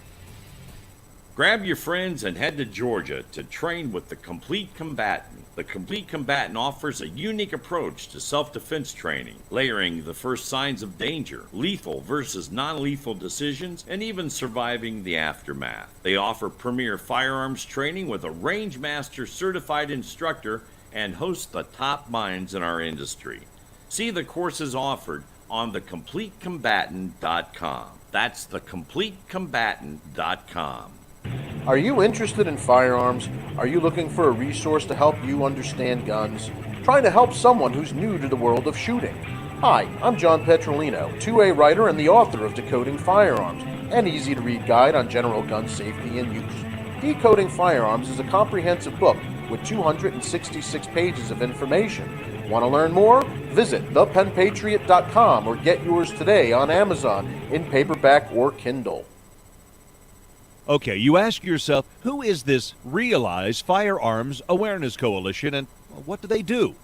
Grab your friends and head to Georgia to train with the Complete Combatant. The Complete Combatant offers a unique approach to self-defense training, layering the first signs of danger, lethal versus non-lethal decisions, and even surviving the aftermath. They offer premier firearms training with a Range Master certified instructor and host the top minds in our industry. See the courses offered on thecompletecombatant.com. That's thecompletecombatant.com. Are you interested in firearms? Are you looking for a resource to help you understand guns? Trying to help someone who's new to the world of shooting? Hi, I'm John Petrolino, 2A writer and the author of Decoding Firearms, an easy-to-read guide on general gun safety and use. Decoding Firearms is a comprehensive book with 266 pages of information. Want to learn more? Visit thepenpatriot.com or get yours today on Amazon in paperback or Kindle. Okay, you ask yourself, who is this Realize Firearms Awareness Coalition, and what do they do?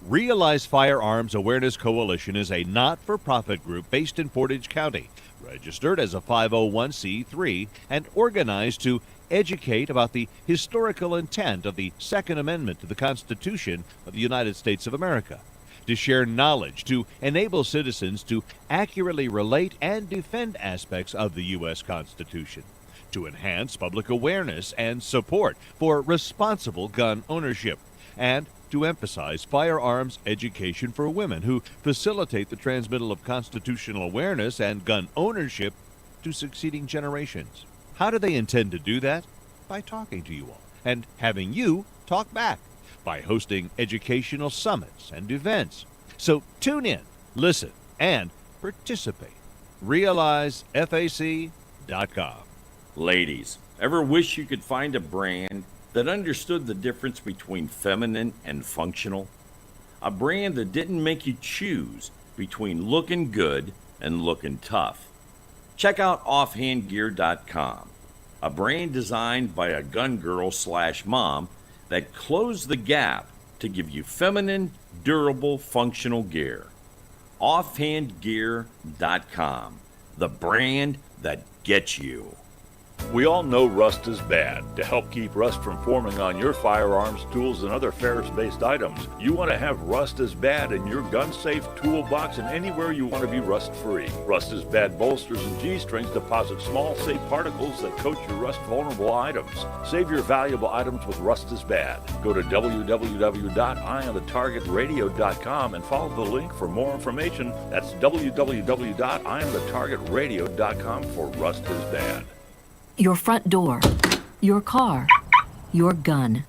Realize Firearms Awareness Coalition is a not-for-profit group based in Portage County, registered as a 501c3 and organized to educate about the historical intent of the Second Amendment to the Constitution of the United States of America, to share knowledge, to enable citizens to accurately relate and defend aspects of the U.S. Constitution, to enhance public awareness and support for responsible gun ownership, and to emphasize firearms education for women who facilitate the transmittal of constitutional awareness and gun ownership to succeeding generations. How do they intend to do that? By talking to you all and having you talk back, by hosting educational summits and events. So tune in, listen, and participate. RealizeFAC.com. Ladies, ever wish you could find a brand that understood the difference between feminine and functional? A brand that didn't make you choose between looking good and looking tough. Check out offhandgear.com, a brand designed by a gun girl / mom that closed the gap to give you feminine, durable, functional gear. Offhandgear.com, the brand that gets you. We all know rust is bad. To help keep rust from forming on your firearms, tools, and other ferrous-based items, you want to have Rust is Bad in your gun-safe toolbox and anywhere you want to be rust-free. Rust is Bad bolsters and G-strings deposit small, safe particles that coat your rust-vulnerable items. Save your valuable items with Rust is Bad. Go to www.eyeonthetargetradio.com and follow the link for more information. That's www.eyeonthetargetradio.com for Rust is Bad. Your front door, your car, your gun.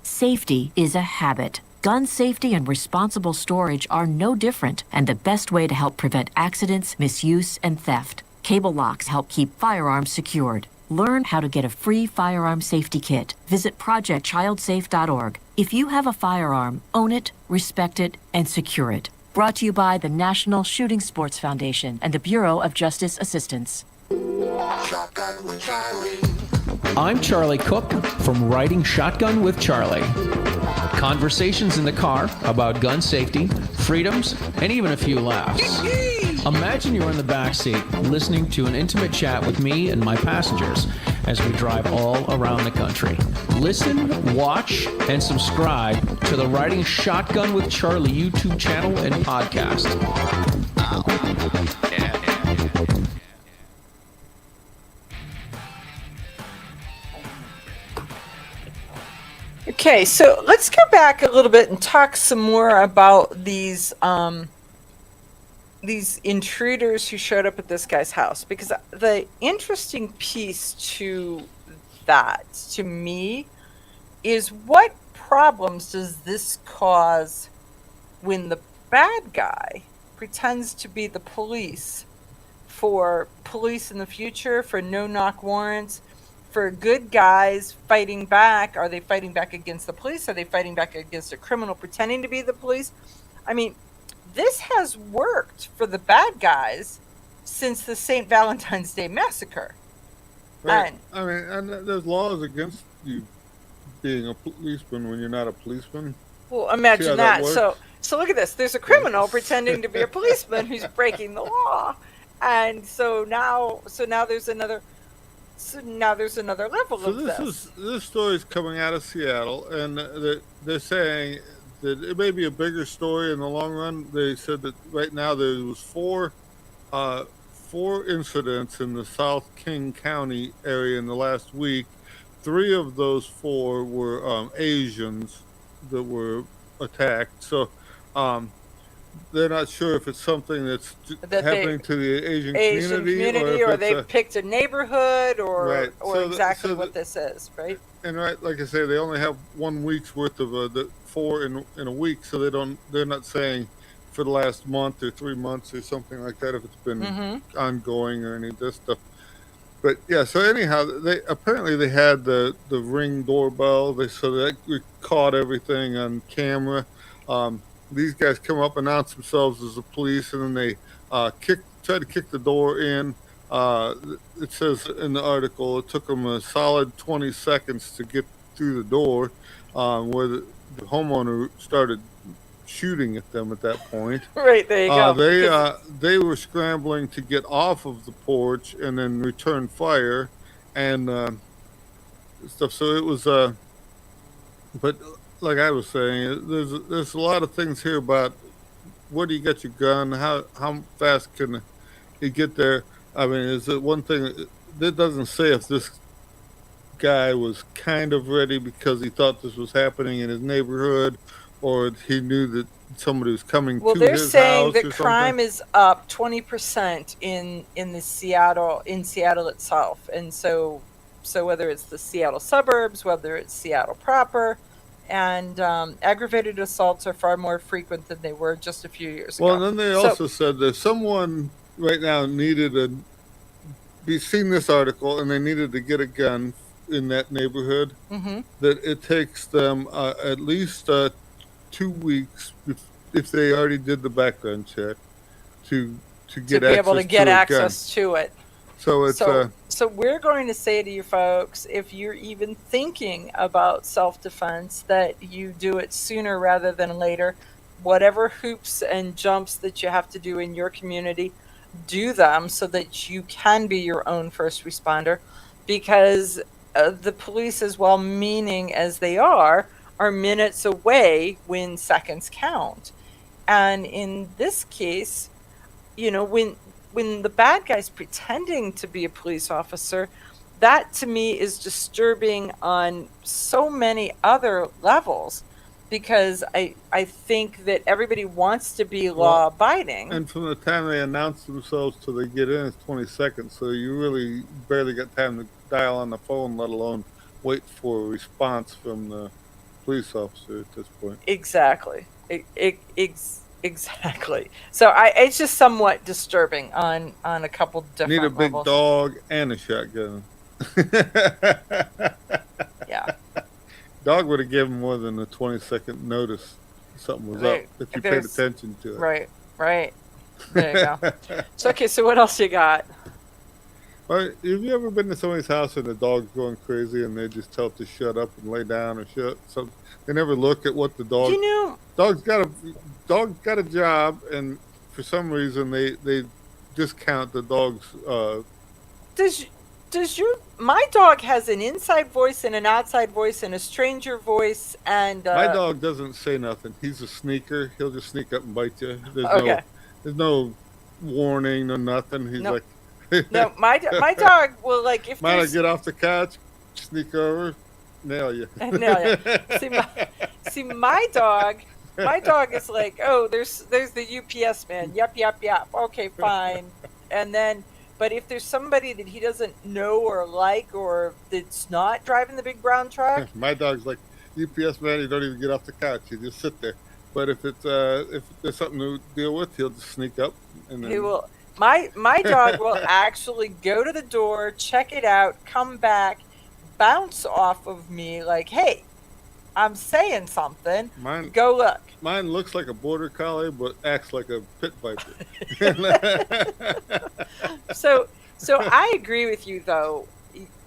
Safety is a habit. Gun safety and responsible storage are no different, and the best way to help prevent accidents, misuse, and theft. Cable locks help keep firearms secured. Learn how to get a free firearm safety kit. Visit projectchildsafe.org. If you have a firearm, own it, respect it, and secure it. Brought to you by the National Shooting Sports Foundation and the Bureau of Justice Assistance. Shotgun with Charlie. I'm Charlie Cook from Riding Shotgun with Charlie. Conversations in the car about gun safety, freedoms, and even a few laughs. Imagine you're in the back seat listening to an intimate chat with me and my passengers as we drive all around the country. Listen, watch, and subscribe to the Riding Shotgun with Charlie YouTube channel and podcast. Okay, so let's go back a little bit and talk some more about these intruders who showed up at this guy's house, because the interesting piece to that, to me, is what problems does this cause when the bad guy pretends to be the police, for police in the future, for no-knock warrants, for good guys fighting back? Are they fighting back against the police? Are they fighting back against a criminal pretending to be the police? I mean, this has worked for the bad guys since the St. Valentine's Day massacre. Right. And there's laws against you being a policeman when you're not a policeman. Well, imagine that. So look at this. There's a criminal pretending to be a policeman who's breaking the law, and so now there's another. So now there's another level of this. This story is coming out of Seattle, and they're saying that it may be a bigger story in the long run. They said that right now there was four incidents in the South King County area in the last week. 3 of those 4 were Asians that were attacked. So they're not sure if it's something that's happening to the Asian community or they picked a neighborhood, or right. exactly what this is, right? And right, like I say, they only have 1 week's worth of the 4 in a week, so they're not saying for the last month or 3 months or something like that if it's been ongoing or any of this stuff. But yeah, so anyhow, they apparently had the Ring doorbell. They caught everything on camera. These guys come up, announce themselves as the police, and then they try to kick the door in. It says in the article it took them a solid 20 seconds to get through the door, where the homeowner started shooting at them at that point. Right, there you go. They were scrambling to get off of the porch and then return fire and stuff. So it was, but like I was saying, there's a lot of things here about where do you get your gun, how fast can you get there. I mean, is it one thing that doesn't say if this guy was kind of ready because he thought this was happening in his neighborhood, or he knew that somebody was coming Well, to they're his saying house that or crime something. is up 20% in Seattle itself, and so whether it's the Seattle suburbs, whether it's Seattle proper, and aggravated assaults are far more frequent than they were just a few years Well, ago. and then they So also said that someone right now needed be seen this article and they needed to get a gun in that neighborhood. Mhm. That it takes them at least 2 weeks if they already did the background check to to get be able to access get to a gun. access to it. So it's So we're going to say to you folks, if you're even thinking about self-defense, that you do it sooner rather than later. Whatever hoops and jumps that you have to do in your community, do them so that you can be your own first responder, because the police, as well meaning as they are minutes away when seconds count. And in this case, when the bad guy's pretending to be a police officer, that to me is disturbing on so many other levels, because I think that everybody wants to be law abiding. and from the time they announce themselves till they get in, it's 20 seconds. So you really barely got time to dial on the phone, let alone wait for a response from the police officer at this point. Exactly. Exactly. So it's just somewhat disturbing on a couple different Need a big levels. dog and a shotgun. Yeah. Dog would have given more than a 20-second notice something was up if you paid attention to it. Right. There you go. So okay, so what else you got? All right, have you ever been to somebody's house and the dog's going crazy and they just tell it to shut up and lay down or shut something? They never look at what the dog. Dog's got a job, and for some reason they discount the dog's. My dog has an inside voice and an outside voice and a stranger voice, and My dog doesn't say nothing. He's a sneaker. He'll just sneak up and bite you. There's no warning, no nothing. He's like. No, my dog will, like, if Might get off the couch, sneak over, nail you. Nail you. See, my dog is like, oh, there's the UPS man. Yep. Okay, fine. And then, but if there's somebody that he doesn't know or like, or that's not driving the big brown truck, my dog's like, UPS man, you don't even get off the couch. You just sit there. But if there's something to deal with, he'll just sneak up and then. he will. My dog will actually go to the door, check it out, come back, bounce off of me like, hey, I'm saying something. Go look. Mine looks like a border collie, but acts like a pit viper. So I agree with you, though.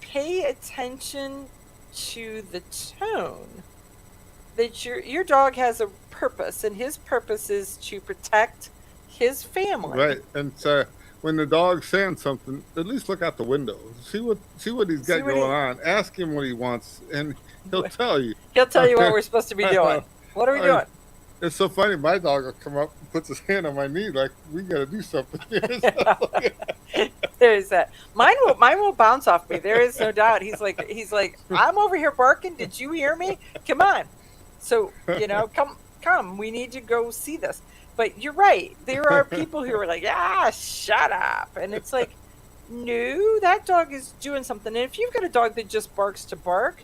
Pay attention to the tone. That your dog has a purpose, and his purpose is to protect his family. Right, and when the dog's saying something, at least look out the window. See what he's got going on. Ask him what he wants, and he'll tell you. He'll tell you what we're supposed to be doing. What are we doing? It's so funny. My dog will come up and puts his hand on my knee like, we got to do something. There's that. Mine will bounce off me. There is no doubt. He's like, I'm over here barking. Did you hear me? Come on. So, come. We need to go see this. But you're right. There are people who are like, shut up. And it's like, no, that dog is doing something. And if you've got a dog that just barks to bark,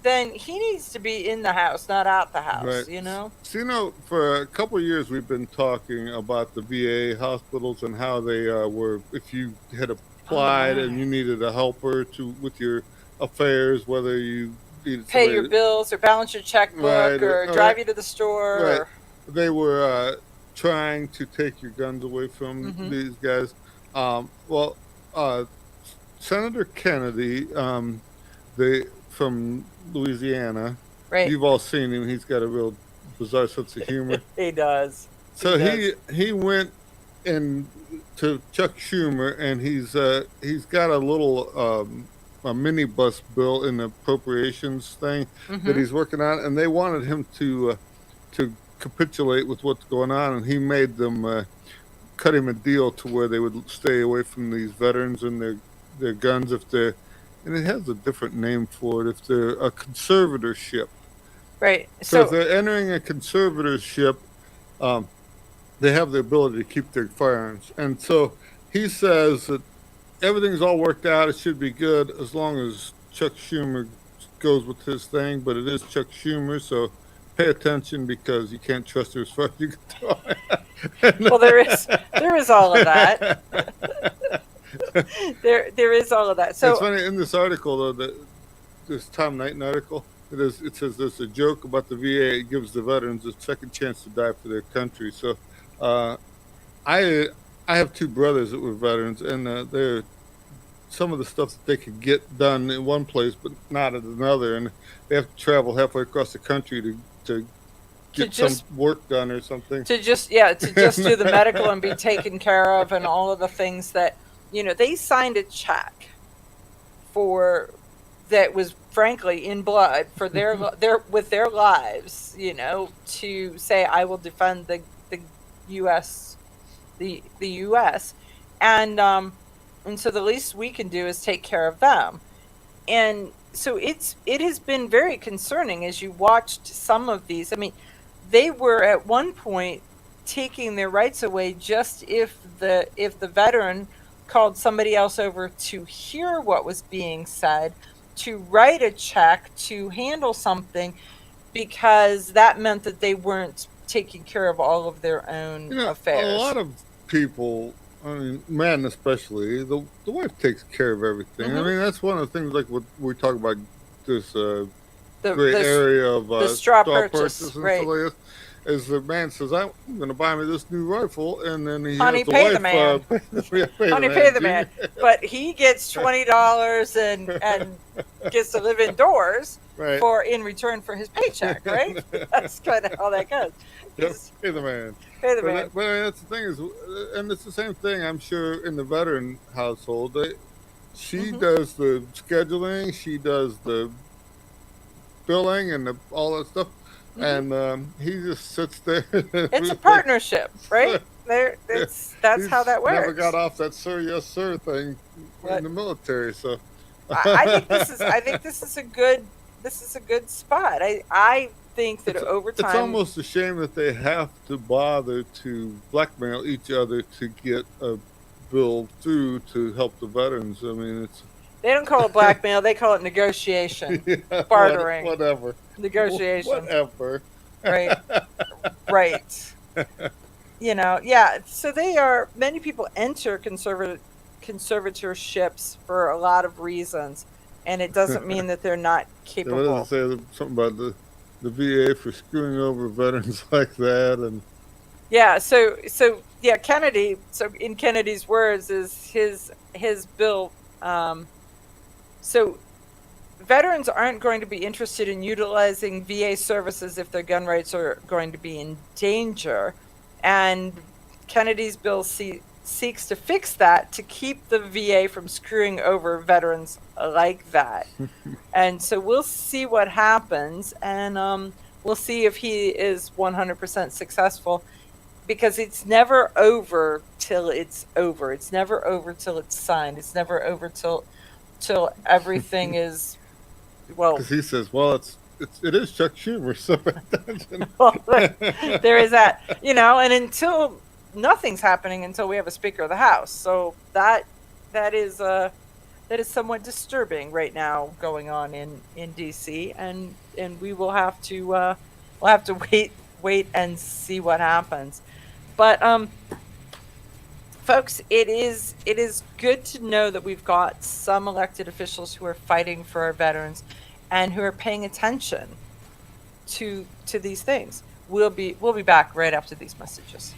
then he needs to be in the house, not out the house, Right. So, for a couple of years, we've been talking about the VA hospitals and how they were, if you had applied and you needed a helper with your affairs, whether you needed pay your bills or balance your checkbook or drive you to the store. Right. Or, they were trying to take your guns away from these guys. Senator Kennedy, from Louisiana, Right. You've all seen him. He's got a real bizarre sense of humor. He does. So does. he went in to Chuck Schumer, and he's got a little a minibus bill in the appropriations thing that he's working on, and they wanted him to capitulate with what's going on, and he made them cut him a deal to where they would stay away from these veterans and their guns if they're, and it has a different name for it, if they're a conservatorship. Right. So if they're entering a conservatorship, they have the ability to keep their firearms. And so he says that everything's all worked out. It should be good as long as Chuck Schumer goes with his thing. But it is Chuck Schumer, so pay attention because you can't trust her as far as you can throw. Well, there is all of that. there is all of that. So it's funny in this article though, this Tom Knighton article. It says there's a joke about the VA. It gives the veterans a second chance to die for their country. So, I have two brothers that were veterans, and they're some of the stuff that they could get done in one place, but not at another, and they have to travel halfway across the country to get some work done or something. To just do the medical and be taken care of, and all of the things that they signed a check for that was frankly in blood for their with their lives, to say I will defend the U.S. the U.S. and so the least we can do is take care of them. And so it has been very concerning as you watched some of these. I mean, they were at one point taking their rights away just if the veteran called somebody else over to hear what was being said, to write a check, to handle something, because that meant that they weren't taking care of all of their own affairs. A lot of people, I mean, men especially, the wife takes care of everything. I mean, that's one of the things, like what we talk about, this great area of the straw purchase and right. stuff like this, is the man says, I'm going to buy me this new rifle, and then he Honey, has the pay wife, the man. Honey, pay the man. But he gets $20 and gets to live indoors in return for his paycheck, right? That's kind of how that goes. Yep, pay the man. Pay the man. But I mean, that's the thing is, and it's the same thing, I'm sure, in the veteran household. She does the scheduling, she does the billing and all that stuff. And he just sits there. It's a partnership, right? That's how that works. Never got off that "sir, yes, sir" thing in the military. So I think this is a good spot. I think that over time, it's almost a shame that they have to bother to blackmail each other to get a bill through to help the veterans. I mean, they don't call it blackmail; they call it negotiation, bartering, whatever. Negotiation. Whatever. Right. So many people enter conservatorships for a lot of reasons, and it doesn't mean that they're not capable. What does it say? Something about the VA for screwing over veterans like that, and Kennedy. So in Kennedy's words, is his bill. Veterans aren't going to be interested in utilizing VA services if their gun rights are going to be in danger. And Kennedy's bill seeks to fix that, to keep the VA from screwing over veterans like that. And so we'll see what happens, and we'll see if he is 100% successful, because it's never over till it's over. It's never over till it's signed. It's never over till everything is... Well, because he says, it is Chuck Schumer, so there is that, and until nothing's happening until we have a Speaker of the House, so that is somewhat disturbing right now going on in DC, and we will have to wait and see what happens, but folks, it is good to know that we've got some elected officials who are fighting for our veterans and who are paying attention to these things. We'll be back right after these messages.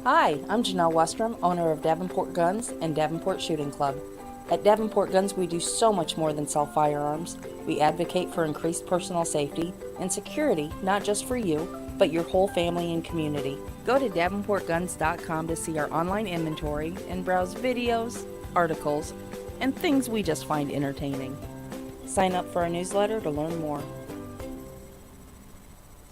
Hi, I'm Janelle Westrom, owner of Davenport Guns and Davenport Shooting Club. At Davenport Guns, we do so much more than sell firearms. We advocate for increased personal safety and security, not just for you, but your whole family and community. Go to davenportguns.com to see our online inventory and browse videos, articles, and things we just find entertaining. Sign up for our newsletter to learn more.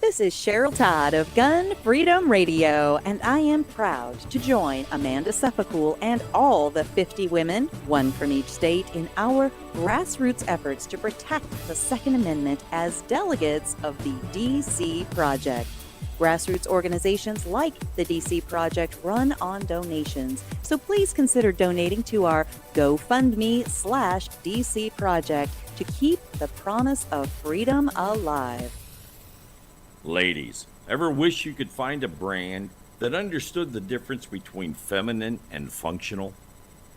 This is Cheryl Todd of Gun Freedom Radio, and I am proud to join Amanda Suffolcool and all the 50 women, one from each state, in our grassroots efforts to protect the Second Amendment as delegates of the DC Project. Grassroots organizations like the DC Project run on donations, so please consider donating to our GoFundMe/DC Project to keep the promise of freedom alive. Ladies, ever wish you could find a brand that understood the difference between feminine and functional?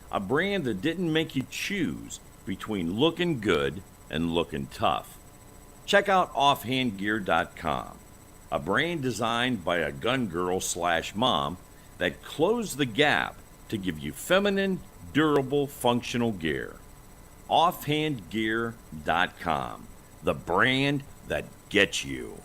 A brand that didn't make you choose between looking good and looking tough. Check out offhandgear.com, a brand designed by a gun girl/mom that closed the gap to give you feminine, durable, functional gear. Offhandgear.com, the brand that gets you.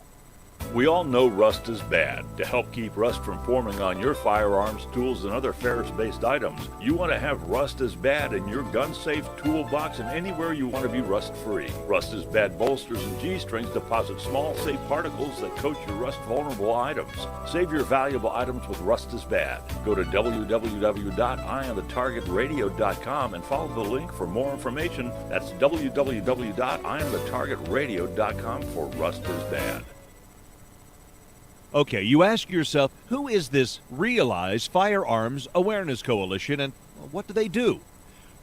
We all know rust is bad. To help keep rust from forming on your firearms, tools, and other ferrous-based items, you want to have Rust is Bad in your gun-safe toolbox and anywhere you want to be rust-free. Rust is Bad bolsters and G-strings deposit small, safe particles that coat your rust-vulnerable items. Save your valuable items with Rust is Bad. Go to www.eyeonthetargetradio.com and follow the link for more information. That's www.eyeonthetargetradio.com for Rust is Bad. Okay, you ask yourself, who is this Realize Firearms Awareness Coalition and what do they do?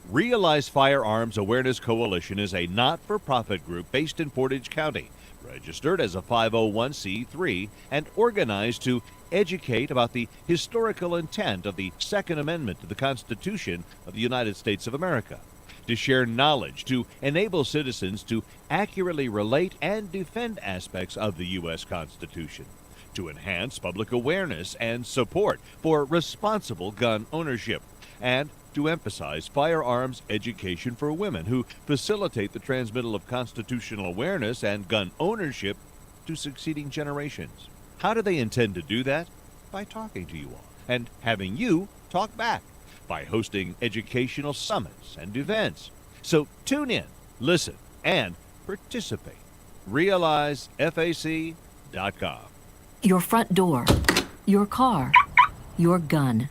Realize Firearms Awareness Coalition is a not-for-profit group based in Portage County, registered as a 501c3 and organized to educate about the historical intent of the Second Amendment to the Constitution of the United States of America, to share knowledge, to enable citizens to accurately relate and defend aspects of the U.S. Constitution, to enhance public awareness and support for responsible gun ownership, and to emphasize firearms education for women who facilitate the transmittal of constitutional awareness and gun ownership to succeeding generations. How do they intend to do that? By talking to you all and having you talk back, by hosting educational summits and events. So tune in, listen, and participate. RealizeFAC.com. Your front door, your car, your gun.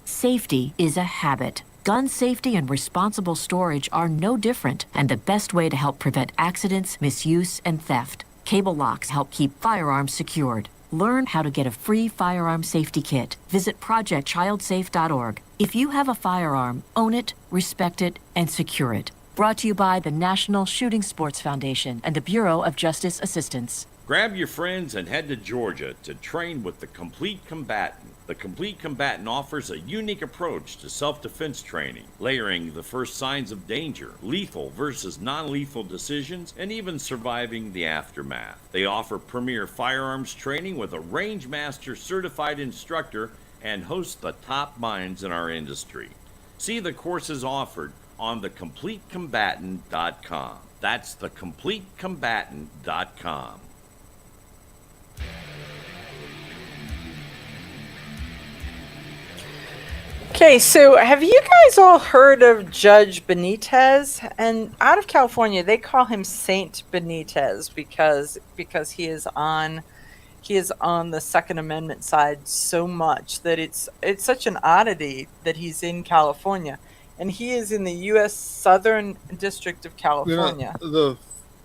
Safety is a habit. Gun safety and responsible storage are no different, and the best way to help prevent accidents, misuse, and theft. Cable locks help keep firearms secured. Learn how to get a free firearm safety kit. Visit projectchildsafe.org. If you have a firearm, own it, respect it, and secure it. Brought to you by the National Shooting Sports Foundation and the Bureau of Justice Assistance. Grab your friends and head to Georgia to train with the Complete Combatant. The Complete Combatant offers a unique approach to self-defense training, layering the first signs of danger, lethal versus non-lethal decisions, and even surviving the aftermath. They offer premier firearms training with a range master certified instructor and host the top minds in our industry. See the courses offered on thecompletecombatant.com. That's thecompletecombatant.com. Okay, so have you guys all heard of Judge Benitez? And out of California, they call him Saint Benitez because he is on the Second Amendment side so much that it's such an oddity that he's in California, and he is in the U.S. Southern District of California. You know,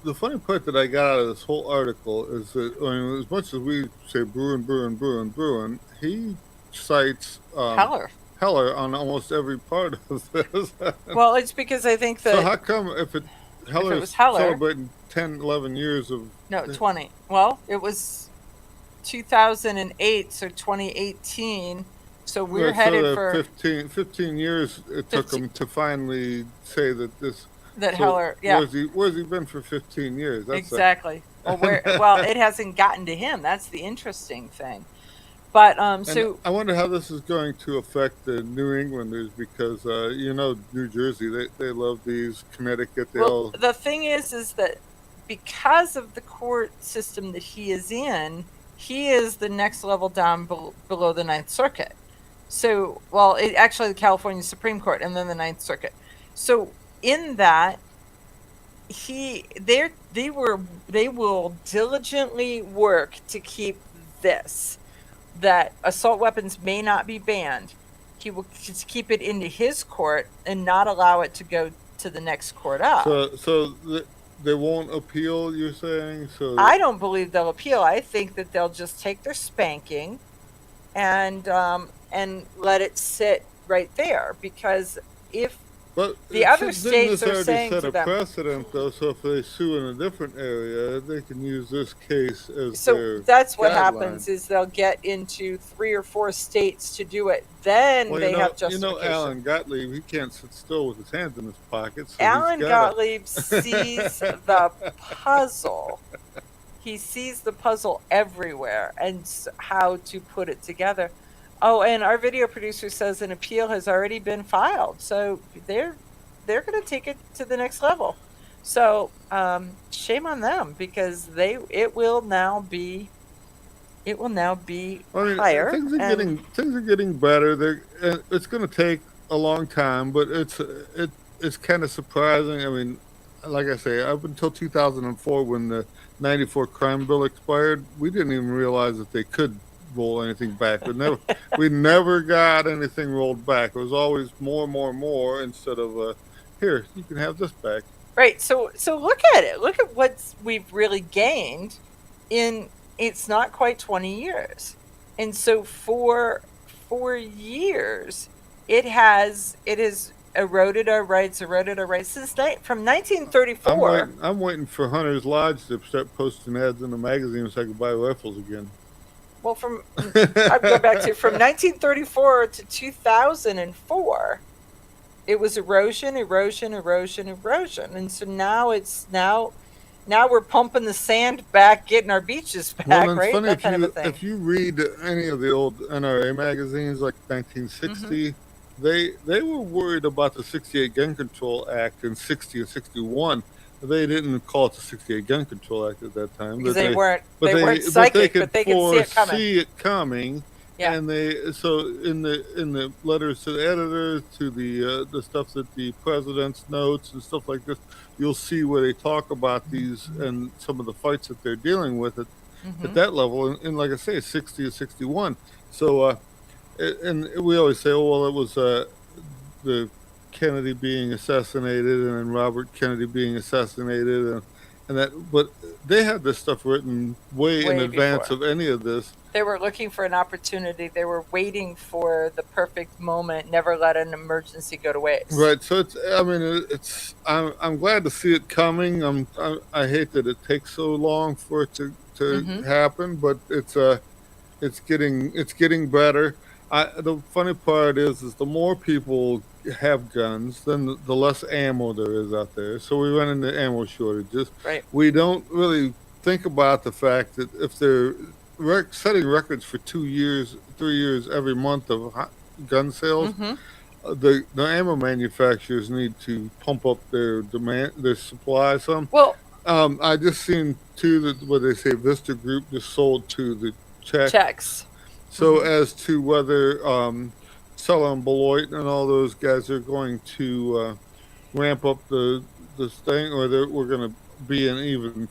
the funny part that I got out of this whole article is that, I mean, as much as we say Bruin, he cites Heller on almost every part of this. Well, it's because I think that... So how come if Heller's celebrating 10, 11 years of... No, 20. Well, it was 2008, so 2018. So we're headed for... 15 years it took him to finally say that this... That Heller, yeah. Where's he been for 15 years? That's exactly. Well, it hasn't gotten to him. That's the interesting thing. But And I wonder how this is going to affect the New Englanders because New Jersey they love these. Connecticut they well, all. the thing is that because of the court system that he is in, he is the next level down below the Ninth Circuit. So, well, actually the California Supreme Court and then the Ninth Circuit. So in that, they will diligently work to keep this, that assault weapons may not be banned. He will just keep it into his court and not allow it to go to the next court up. They won't appeal. You're saying so? I don't believe they'll appeal. I think that they'll just take their spanking, and let it sit right there, because if But the other didn't states this are already saying set to a them, precedent though? So if they sue in a different area, they can use this case as so their that's what guideline. happens is they'll get into 3 or 4 states to do it. Then Well, they have justification. Alan Gottlieb, he can't sit still with his hands in his pockets. So Alan he's gotta... Gottlieb sees the puzzle. He sees the puzzle everywhere and how to put it together. Oh, and our video producer says an appeal has already been filed, so they're going to take it to the next level. So shame on them, because it will now be higher. Things are getting better. It's going to take a long time, but it's kind of surprising. I mean, like I say, up until 2004, when the '94 crime bill expired, we didn't even realize that they could roll anything back. We never got anything rolled back. It was always more instead of here, you can have this back. Right. So look at it. Look at what we've really gained in, it's not quite 20 years. And so for 4 years, it has eroded our rights from 1934. I'm waiting for Hunter's Lodge to start posting ads in the magazine so I can buy rifles again. Well, I'd go back to from 1934 to 2004. It was erosion, and so now we're pumping the sand back, getting our beaches back, well, right? Funny, that kind of a thing. If you read any of the old NRA magazines, like 1960, they were worried about the '68 Gun Control Act in '60 and '61. They didn't call it the '68 Gun Control Act at that time. Because they weren't psychic, but they could see it coming. Yeah. And so in the letters to the editors, to the stuff that the president's notes and stuff like this, you'll see where they talk about these and some of the fights that they're dealing with at that level. And like I say, 60 to 61. So and we always say, oh well, it was the Kennedy being assassinated and then Robert Kennedy being assassinated and that, but they had this stuff written way in advance before. of any of this. They were looking for an opportunity. They were waiting for the perfect moment. Never let an emergency go to waste. Right. So I'm glad to see it coming. I hate that it takes so long for it to happen, but it's getting better. The funny part is the more people have guns, then the less ammo there is out there. So we run into ammo shortages. Right. We don't really think about the fact that if they're setting records for 2 years, 3 years every month of gun sales, the ammo manufacturers need to pump up their demand, their supply some. Well, I just seen too that what they say Vista Group just sold to the Czechs. So as to whether Sulla and Beloit and all those guys are going to ramp up this thing, or we're going to be in even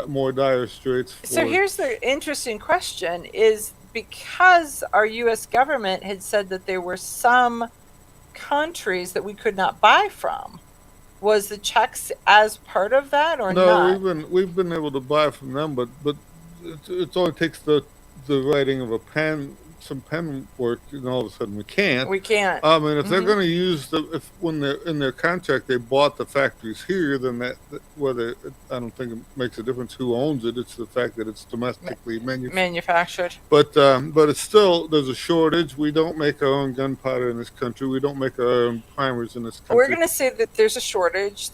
more dire straits. So here's the interesting question: is because our U.S. government had said that there were some countries that we could not buy from, was the Czechs as part of that or not? No, we've been able to buy from them, but it only takes the writing of a pen, some pen work, and all of a sudden we can't. We can't. I mean, if they're going to use when they're in their contract, they bought the factories here, then whether I don't think it makes a difference who owns it. It's the fact that it's domestically manufactured. But it's still, there's a shortage. We don't make our own gunpowder in this country. We don't make our own primers in this country. We're going to say that there's a shortage.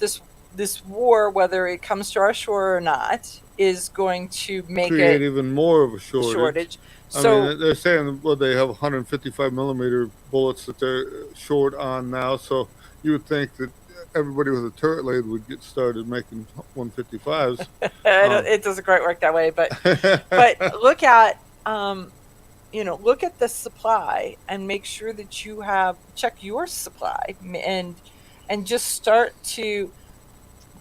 This war, whether it comes to our shore or not, is going to make create even more of a shortage. So I mean, they're saying, well, they have 155 millimeter bullets that they're short on now. So you would think that everybody with a turret lathe would get started making 155s. it doesn't quite work that way, but look at look at the supply and make sure that check your supply and just start to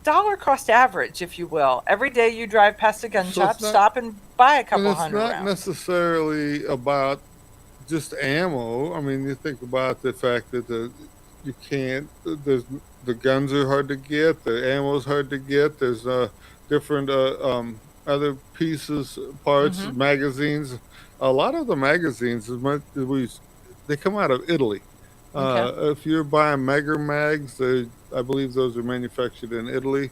dollar cost average, if you will. Every day you drive past a gun shop, stop and buy a couple hundred rounds. It's not necessarily about just ammo. I mean, you think about the fact that the guns are hard to get, the ammo's hard to get. There's different other pieces, parts, magazines. A lot of the magazines, they come out of Italy. If you're buying Mega Mags, I believe those are manufactured in Italy.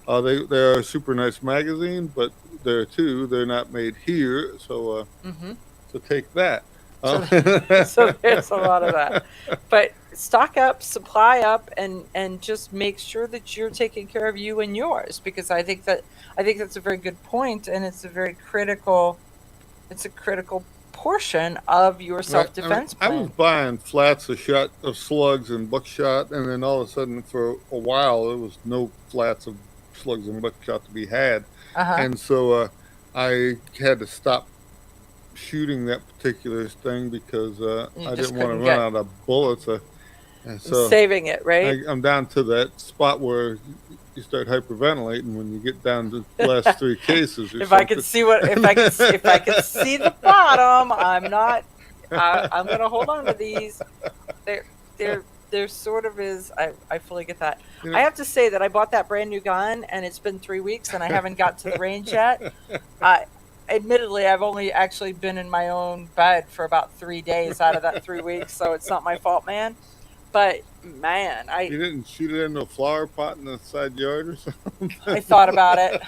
They are a super nice magazine, but they're not made here. So so take that. So there's a lot of that. But stock up, supply up, and just make sure that you're taking care of you and yours, because I think that's a very good point, and it's a very critical portion of your self-defense plan. I was buying flats of slugs and buckshot, and then all of a sudden, for a while, there was no flats of slugs and buckshot to be had, and so I had to stop shooting that particular thing because I didn't want to run out of bullets. And so saving it, right? I'm down to that spot where you start hyperventilating when you get down to the last 3 cases. If I could see the bottom, I'm going to hold on to these. There sort of is. I fully get that. I have to say that I bought that brand new gun, and it's been 3 weeks, and I haven't got to the range yet. Admittedly, I've only actually been in my own bed for about 3 days out of that 3 weeks, so it's not my fault, man. But man, you didn't shoot it into a flower pot in the side yard or something. I thought about it.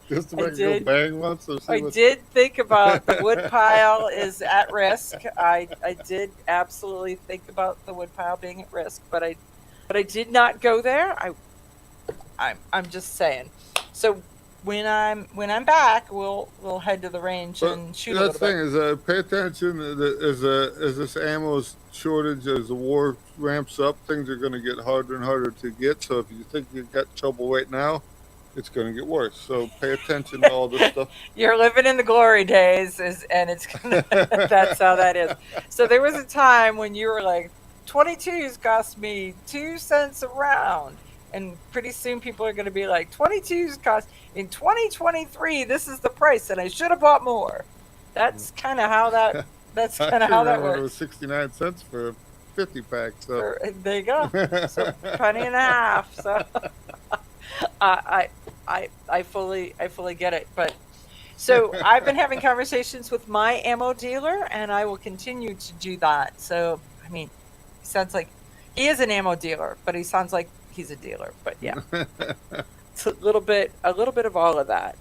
Just to make it go bang once. I did think about the wood pile is at risk. I did absolutely think about the wood pile being at risk, but I did not go there. I'm just saying. So when I'm back, we'll head to the range and shoot a little bit. The thing is, pay attention. As this ammo shortage, as the war ramps up, things are going to get harder and harder to get. So if you think you've got trouble right now, it's going to get worse. So pay attention to all this stuff. You're living in the glory days, and it's that's how that is. So there was a time when you were like, 22s cost me 2 cents a round. And pretty soon people are going to be like, 22s cost, in 2023, this is the price, and I should have bought more. That's kind of how that works. It was 69 cents for a 50 pack. So there you go. So penny and a half. So I fully get it. But so I've been having conversations with my ammo dealer, and I will continue to do that. So I mean, he sounds like he is an ammo dealer, but he sounds like he's a dealer. But yeah, it's a little bit of all of that.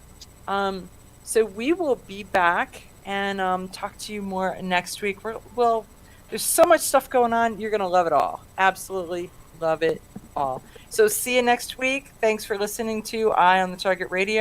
So we will be back and talk to you more next week. There's so much stuff going on. You're gonna love it all. Absolutely love it all. So see you next week. Thanks for listening to Eye on the Target Radio.